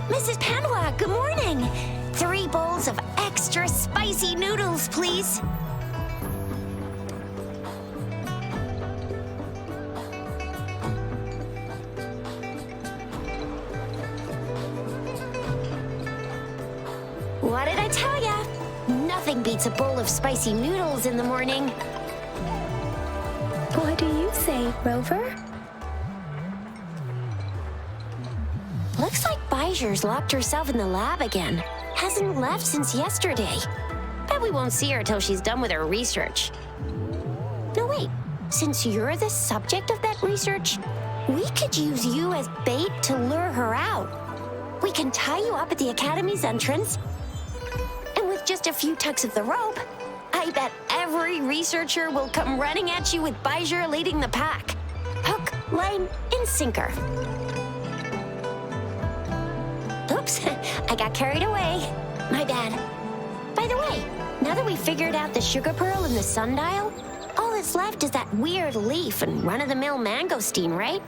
Mrs. Panhua, good morning. 3 bowls of extra spicy noodles, please. What did I tell ya? Nothing beats a bowl of spicy noodles in the morning. What do you say, Rover? Looks like Bijou's locked herself in the lab again. Hasn't left since yesterday. Bet we won't see her till she's done with her research. No, wait. Since you're the subject of that research, we could use you as bait to lure her out. We can tie you up at the Academy's entrance, and with just a few tugs of the rope, I bet every researcher will come running at you with Bijou leading the pack. Hook, line, and sinker. Oops, I got carried away. My bad. By the way, now that we figured out the sugar pearl and the sundial, all that's left is that weird leaf and run-of-the-mill mangosteen, right?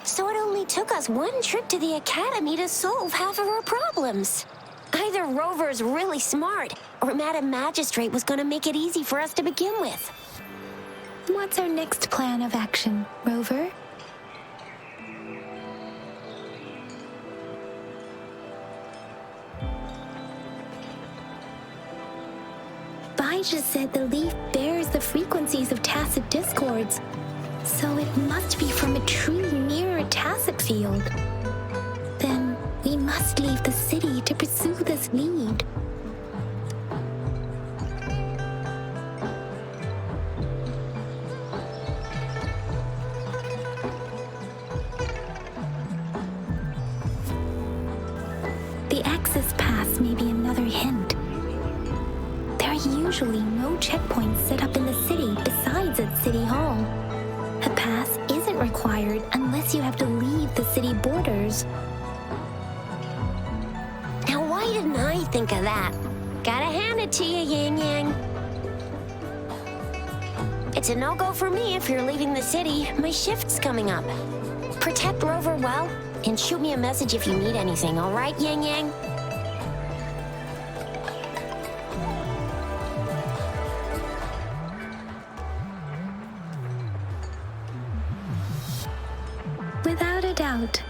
So it only took us one trip to the academy to solve half of our problems. Either Rover's really smart, or Madam Magistrate was gonna make it easy for us to begin with. What's our next plan of action, Rover? Vi just said the leaf bears the frequencies of tacit discords, so it must be from a tree near a tacit field. Then we must leave the city to pursue this lead. The access pass may be another hint. There are usually no checkpoints set up in the city besides at City Hall. A pass isn't required unless you have to leave the city borders. Now, why didn't I think of that? Gotta hand it to you, Yang Yang. It's a no-go for me if you're leaving the city. My shift's coming up. Protect Rover well, and shoot me a message if you need anything, all right, Yang Yang? Without a doubt.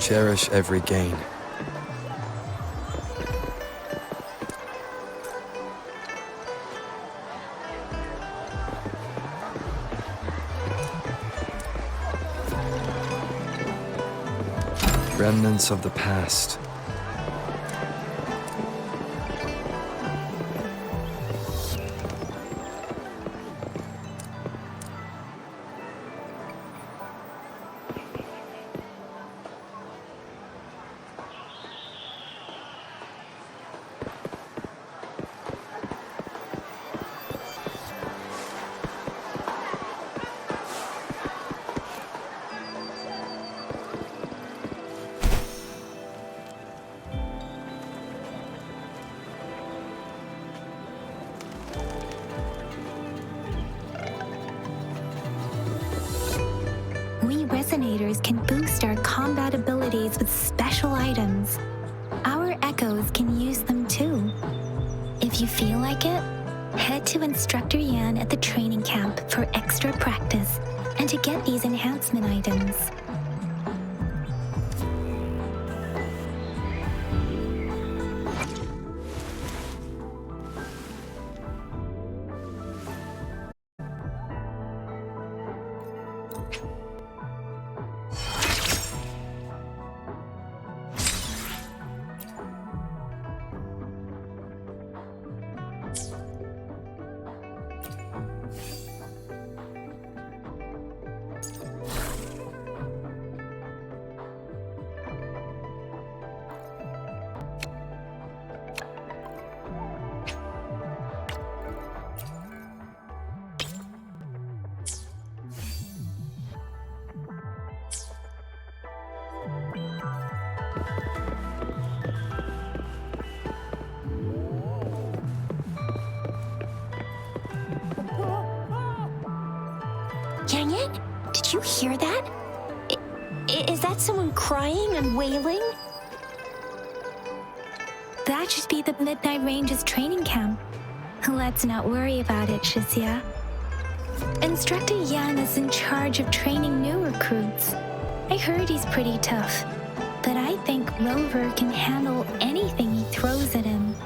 Cherish every gain. Remnants of the past. resonators can boost our combat abilities with special items. Our echoes can use them too. If you feel like it, head to Instructor Yan at the training camp for extra practice and to get these enhancement items. Yang Yang, did you hear that? Is that someone crying and wailing? That should be the Midnight Range's training camp. Let's not worry about it, Shixia. Instructor Yan is in charge of training new recruits. I heard he's pretty tough, but I think Rover can handle anything he throws at him.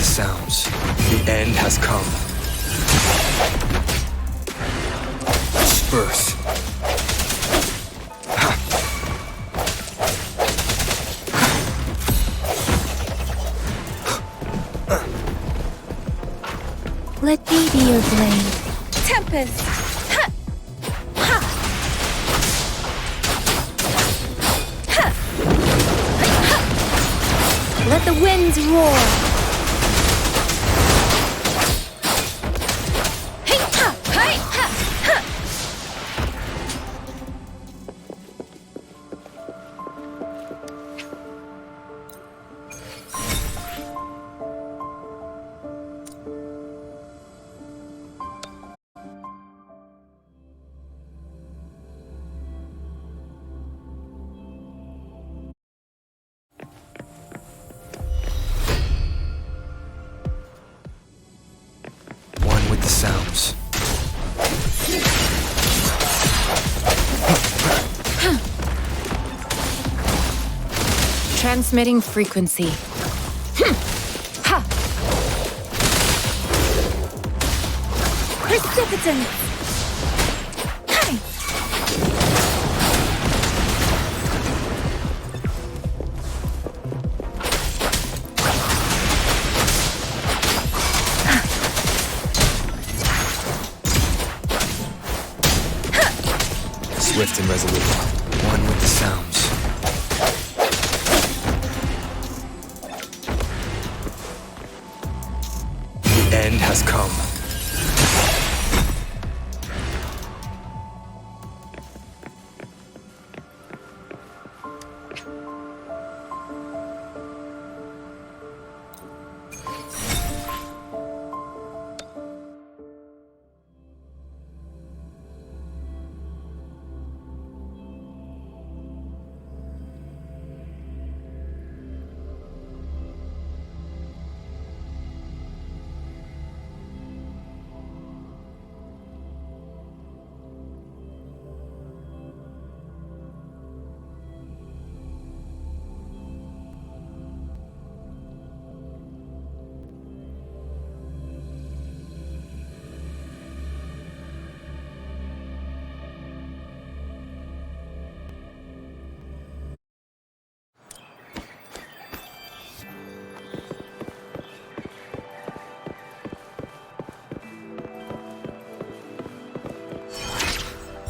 Sounds. The end has come. Birth. Let me be your blade. Tempest! Ha! Ha! Ha! Ha! Let the winds roar! Sounds. Transmitting frequency. Ha! Precipitance! Hey! Swift and resolute. One with the sounds. The end has come.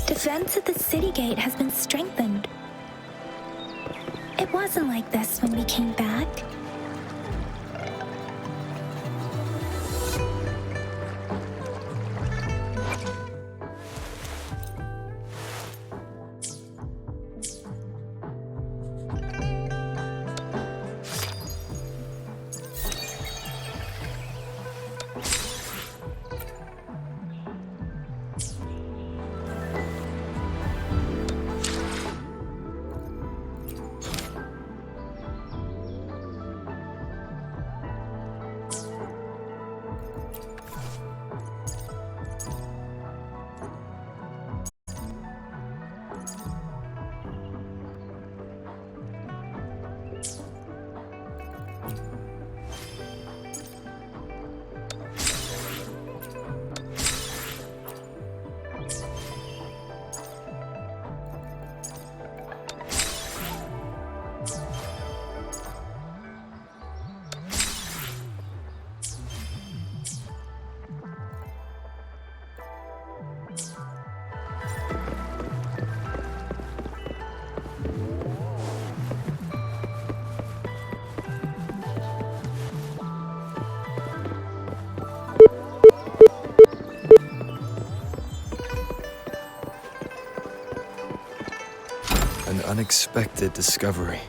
Defense at the city gate has been strengthened. It wasn't like this when we came back. An unexpected discovery.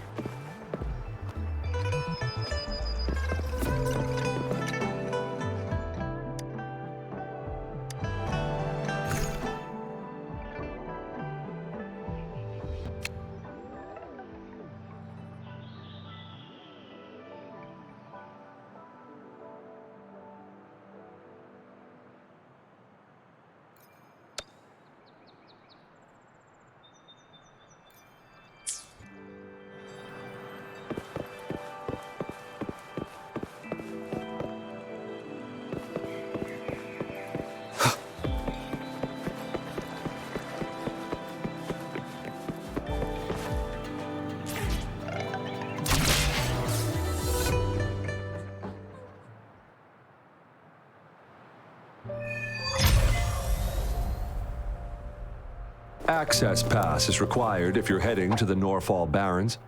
Access pass is required if you're heading to the Norfall Barrens.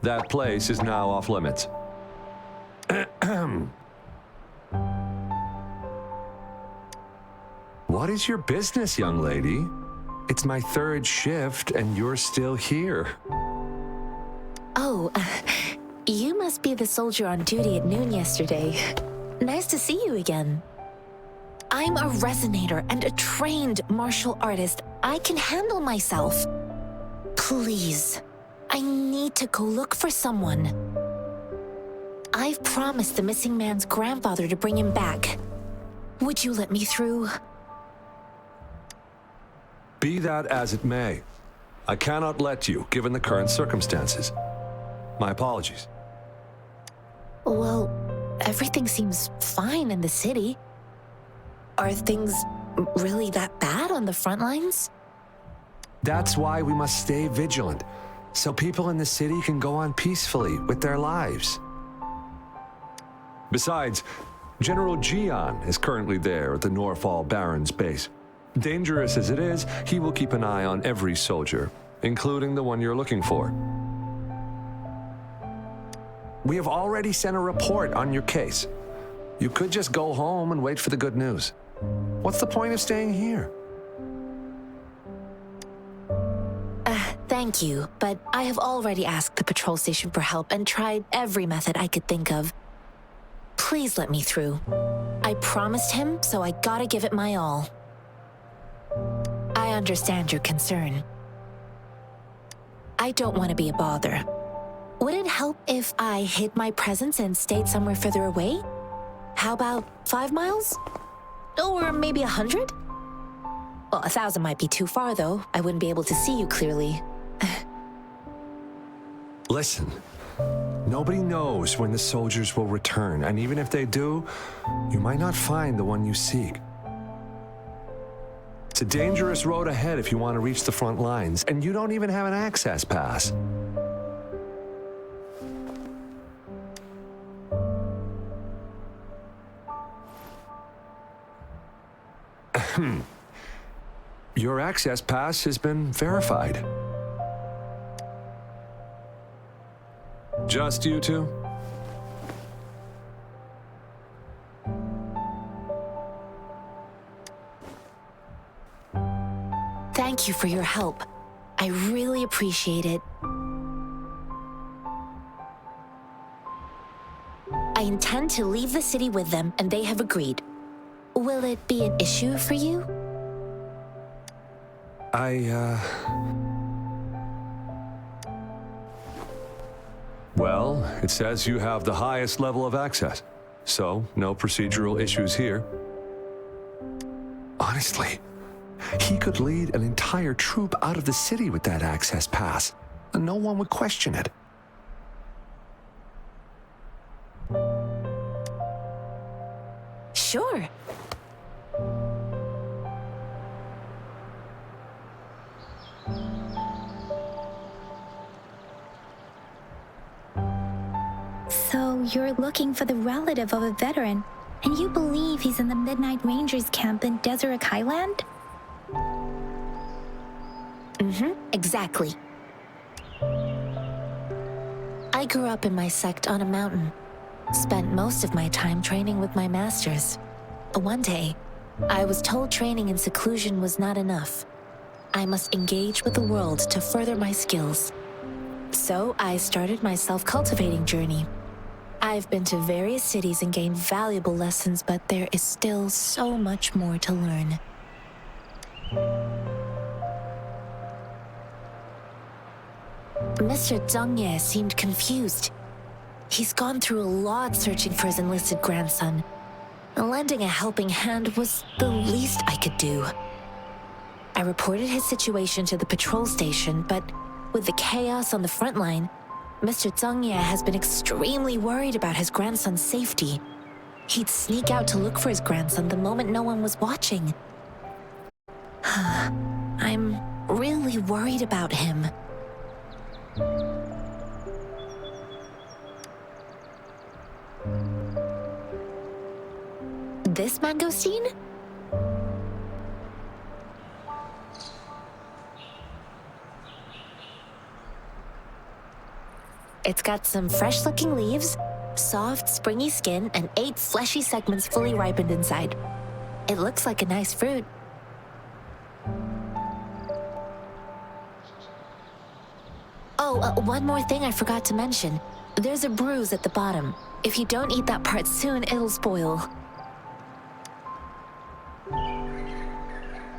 That place is now off limits. What is your business, young lady? It's my third shift and you're still here. Oh, you must be the soldier on duty at noon yesterday. Nice to see you again. I'm a resonator and a trained martial artist. I can handle myself. Please, I need to go look for someone. I've promised the missing man's grandfather to bring him back. Would you let me through? Be that as it may, I cannot let you, given the current circumstances. My apologies. Well, everything seems fine in the city. Are things really that bad on the front lines? That's why we must stay vigilant, so people in the city can go on peacefully with their lives. Besides, General Jian is currently there at the Norfall Baron's base. Dangerous as it is, he will keep an eye on every soldier, including the one you're looking for. We have already sent a report on your case. You could just go home and wait for the good news. What's the point of staying here? Thank you, but I have already asked the patrol station for help and tried every method I could think of. Please let me through. I promised him, so I gotta give it my all. I understand your concern. I don't want to be a bother. Would it help if I hid my presence and stayed somewhere further away? How about 5 miles? Or maybe 100? Well, 1,000 might be too far, though. I wouldn't be able to see you clearly. Listen, nobody knows when the soldiers will return, and even if they do, you might not find the one you seek. It's a dangerous road ahead if you want to reach the front lines, and you don't even have an access pass. Your access pass has been verified. Just you two? Thank you for your help. I really appreciate it. I intend to leave the city with them, and they have agreed. Will it be an issue for you? Well, it says you have the highest level of access, so no procedural issues here. Honestly, he could lead an entire troop out of the city with that access pass, and no one would question it. Sure. So you're looking for the relative of a veteran, and you believe he's in the Midnight Rangers camp in Deseret Highland? Exactly. I grew up in my sect on a mountain. Spent most of my time training with my masters. One day, I was told training in seclusion was not enough. I must engage with the world to further my skills. So I started my self-cultivating journey. I've been to various cities and gained valuable lessons, but there is still so much more to learn. Mr. Zhengye seemed confused. He's gone through a lot searching for his enlisted grandson. Lending a helping hand was the least I could do. I reported his situation to the patrol station, but with the chaos on the front line, Mr. Zhengye has been extremely worried about his grandson's safety. He'd sneak out to look for his grandson the moment no one was watching. I'm really worried about him. This mangosteen? It's got some fresh-looking leaves, soft, springy skin, and 8 fleshy segments fully ripened inside. It looks like a nice fruit. Oh, one more thing I forgot to mention. There's a bruise at the bottom. If you don't eat that part soon, it'll spoil.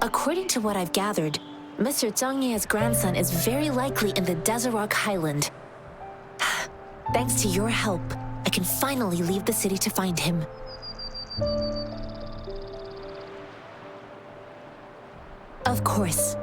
According to what I've gathered, Mr. Zhengye's grandson is very likely in the Deseret Highland. Thanks to your help, I can finally leave the city to find him. Of course.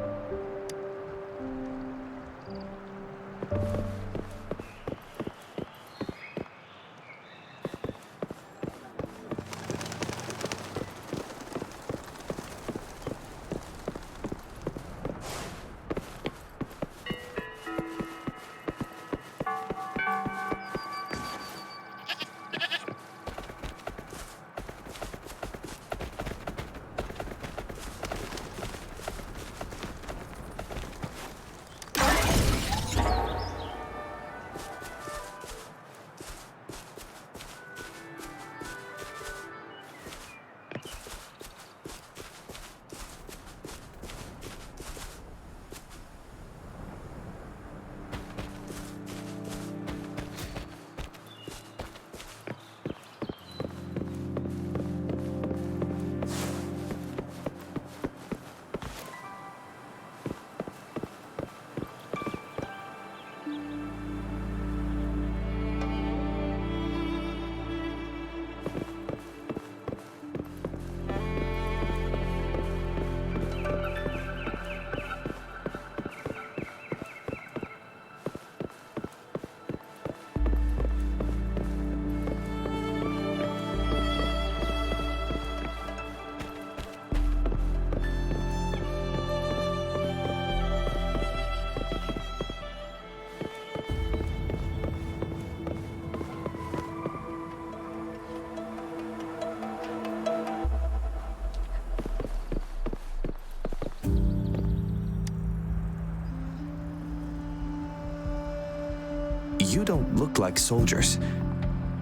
look like soldiers.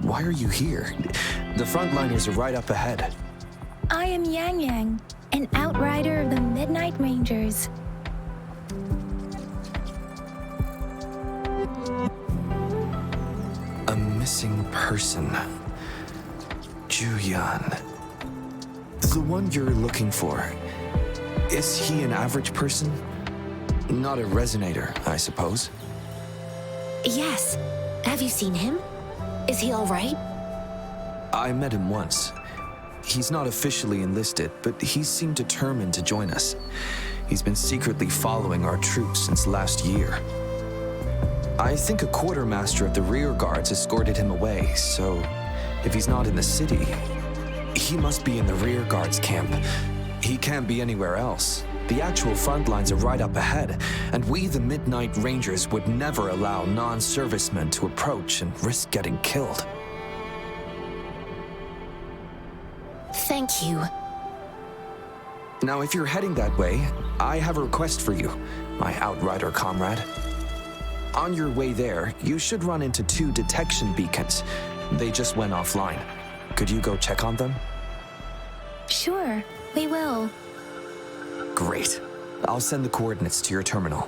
Why are you here? The frontliners are right up ahead. I am Yang Yang, an outrider of the Midnight Rangers. A missing person. Juyan. The one you're looking for. Is he an average person? Not a resonator, I suppose. Yes. Have you seen him? Is he all right? I met him once. He's not officially enlisted, but he seemed determined to join us. He's been secretly following our troops since last year. I think a quartermaster of the rear guards escorted him away, so if he's not in the city, he must be in the rear guards camp. He can't be anywhere else. The actual front lines are right up ahead, and we, the Midnight Rangers, would never allow non-servicemen to approach and risk getting killed. Thank you. Now, if you're heading that way, I have a request for you, my outrider comrade. On your way there, you should run into 2 detection beacons. They just went offline. Could you go check on them? Sure, we will. Great. I'll send the coordinates to your terminal.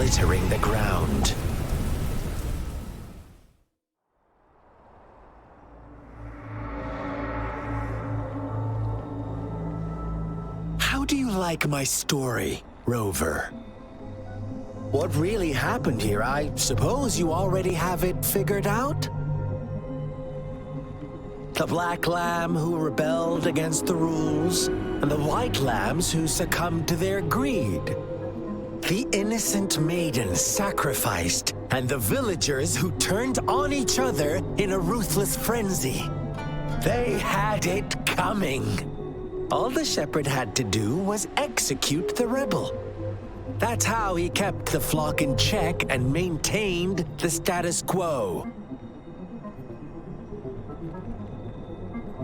littering the ground. How do you like my story, Rover? What really happened here? I suppose you already have it figured out? The black lamb who rebelled against the rules, and the white lambs who succumbed to their greed. The innocent maiden sacrificed, and the villagers who turned on each other in a ruthless frenzy. They had it coming. All the shepherd had to do was execute the rebel. That's how he kept the flock in check and maintained the status quo.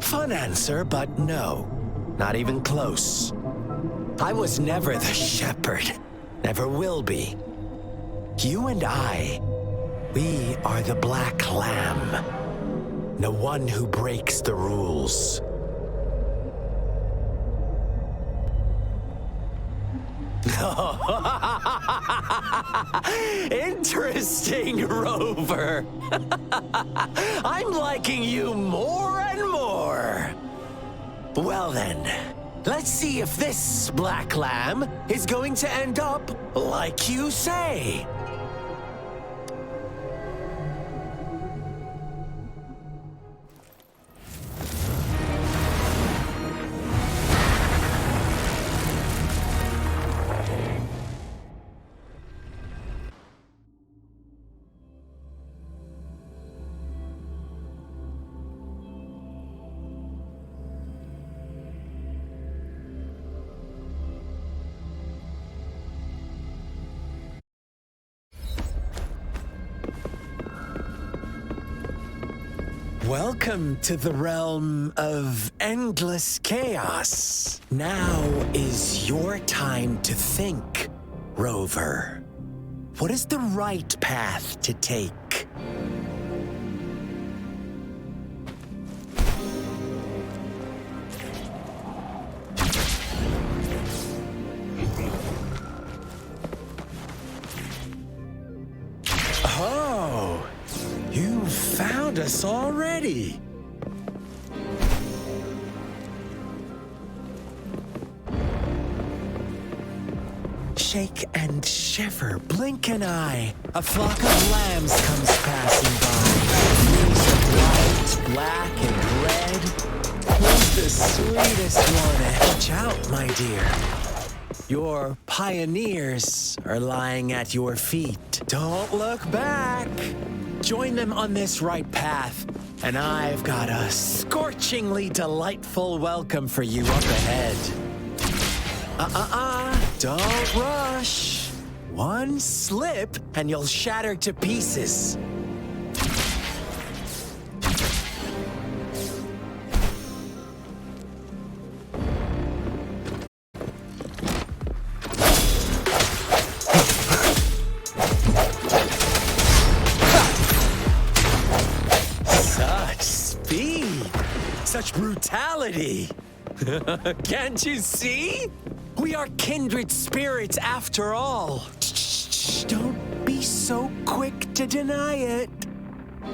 Fun answer, but no. Not even close. I was never the shepherd. Never will be. You and I, we are the black lamb. The one who breaks the rules. Interesting, Rover. I'm liking you more and more. Well then, let's see if this black lamb is going to end up like you say. Welcome to the realm of endless chaos. Now is your time to think, Rover. What is the right path to take? Oh, you found us already. Shake and shiver, blink an eye. A flock of lambs comes passing by. Hues of white, black, and red. Who's the sweetest one? Watch out, my dear. Your pioneers are lying at your feet. Don't look back. Join them on this right path, and I've got a scorchingly delightful welcome for you up ahead. Don't rush. One slip, and you'll shatter to pieces. Such brutality! Can't you see? We are kindred spirits after all. Shh, don't be so quick to deny it.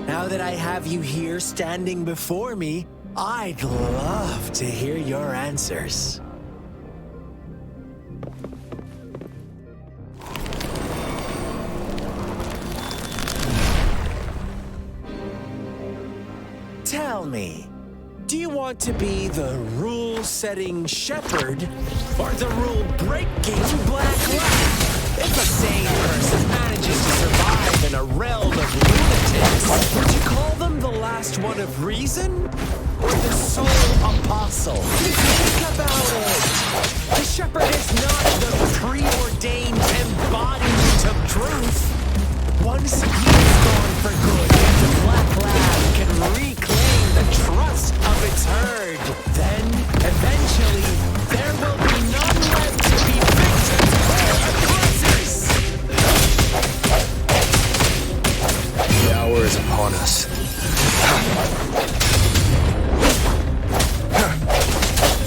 Now that I have you here standing before me, I'd love to hear your answers. Tell me, do you want to be the rule-setting shepherd or the rule-breaking black lamb? If a sane person manages to survive in a realm of lunatics, would you call them the last one of reason or the sole apostle? Think about it. The shepherd is not the preordained embodiment of truth. Once he is gone for good, the black lamb can reclaim the trust of its herd. Then, eventually, there will be none left to be victims or aggressors. The hour is upon us.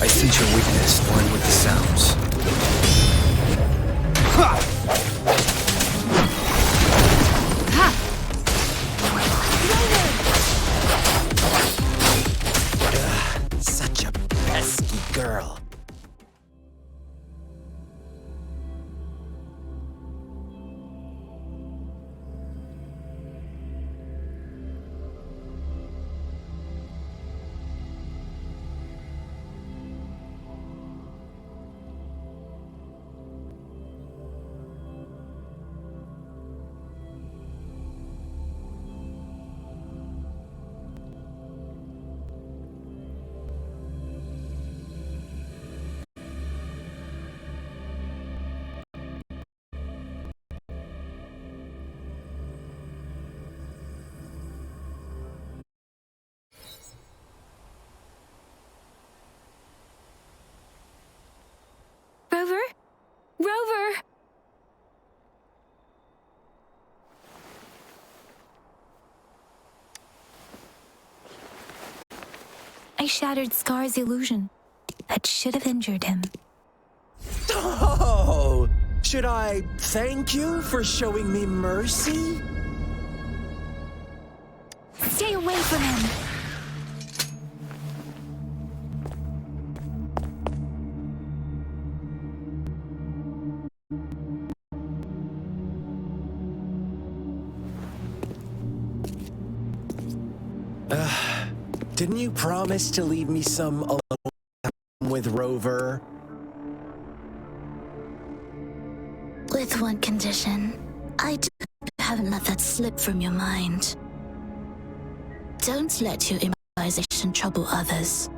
I sense your weakness, one with the sounds. girl. Rover? Rover! I shattered Scar's illusion. That should have injured him. Oh! Should I thank you for showing me mercy? Stay away from him! Didn't you promise to leave me some alone with Rover? With one condition. I haven't let that slip from your mind. Don't let your improvisation trouble others.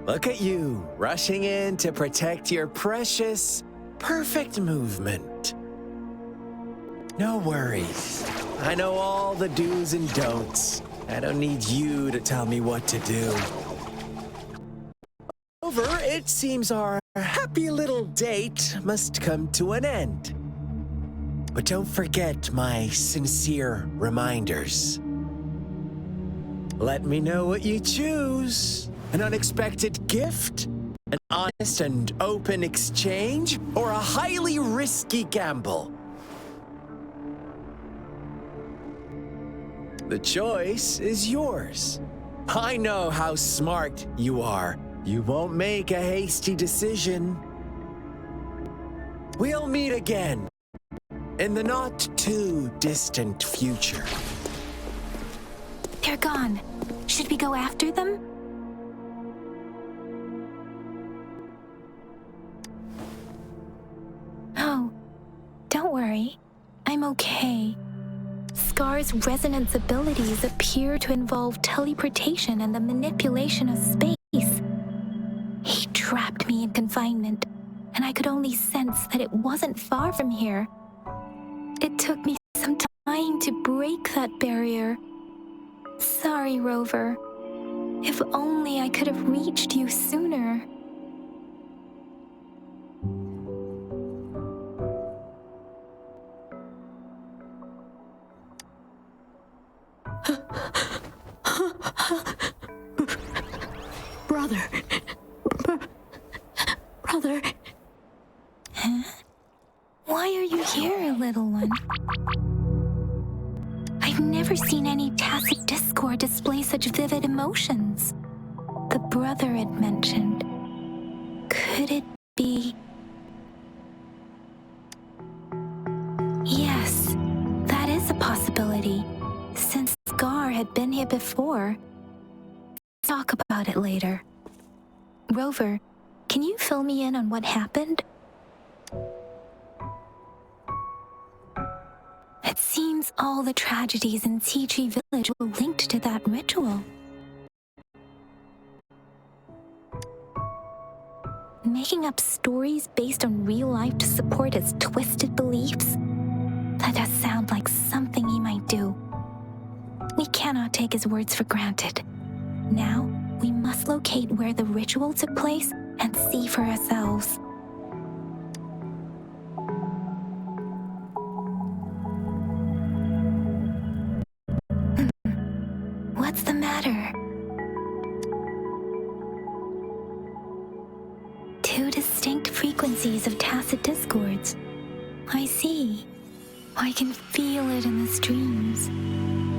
Look at you, rushing in to protect your precious, perfect movement. No worries. I know all the do's and don'ts. I don't need you to tell me what to do. Over, it seems our happy little date must come to an end. But don't forget my sincere reminders. Let me know what you choose. An unexpected gift? An honest and open exchange? Or a highly risky gamble? The choice is yours. I know how smart you are. You won't make a hasty decision. We'll meet again in the not-too-distant future. They're gone. Should we go after them? Oh, don't worry. I'm okay. Scar's resonance abilities appear to involve teleportation and the manipulation of space. He trapped me in confinement, and I could only sense that it wasn't far from here. It took me some time to break that barrier. Sorry, Rover. If only I could have reached you sooner. Brother. Huh? Why are you here, little one? I've never seen any tacit discord display such vivid emotions. The brother it mentioned. Could it be... Yes, that is a possibility. Since Scar had been here before. Talk about it later. Rover, can you fill me in on what happened? It seems all the tragedies in Tea Tree Village were linked to that ritual. Making up stories based on real life to support his twisted beliefs? That does sound like something he might do. We cannot take his words for granted. Now, we must locate where the ritual took place and see for ourselves. What's the matter? Two distinct frequencies of tacit discords. I see. I can feel it in the streams.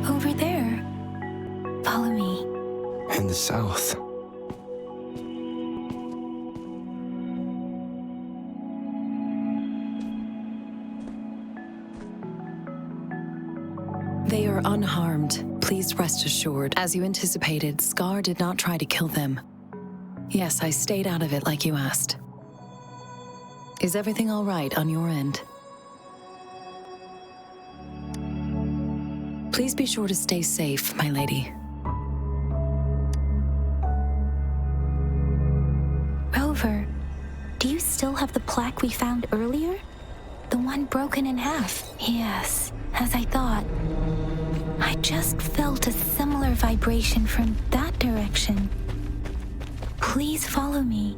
Over there. Follow me. in the south. They are unharmed. Please rest assured. As you anticipated, Scar did not try to kill them. Yes, I stayed out of it like you asked. Is everything all right on your end? Please be sure to stay safe, my lady. Rover, do you still have the plaque we found earlier? The one broken in half? Yes, as I thought. I just felt a similar vibration from that direction. Please follow me.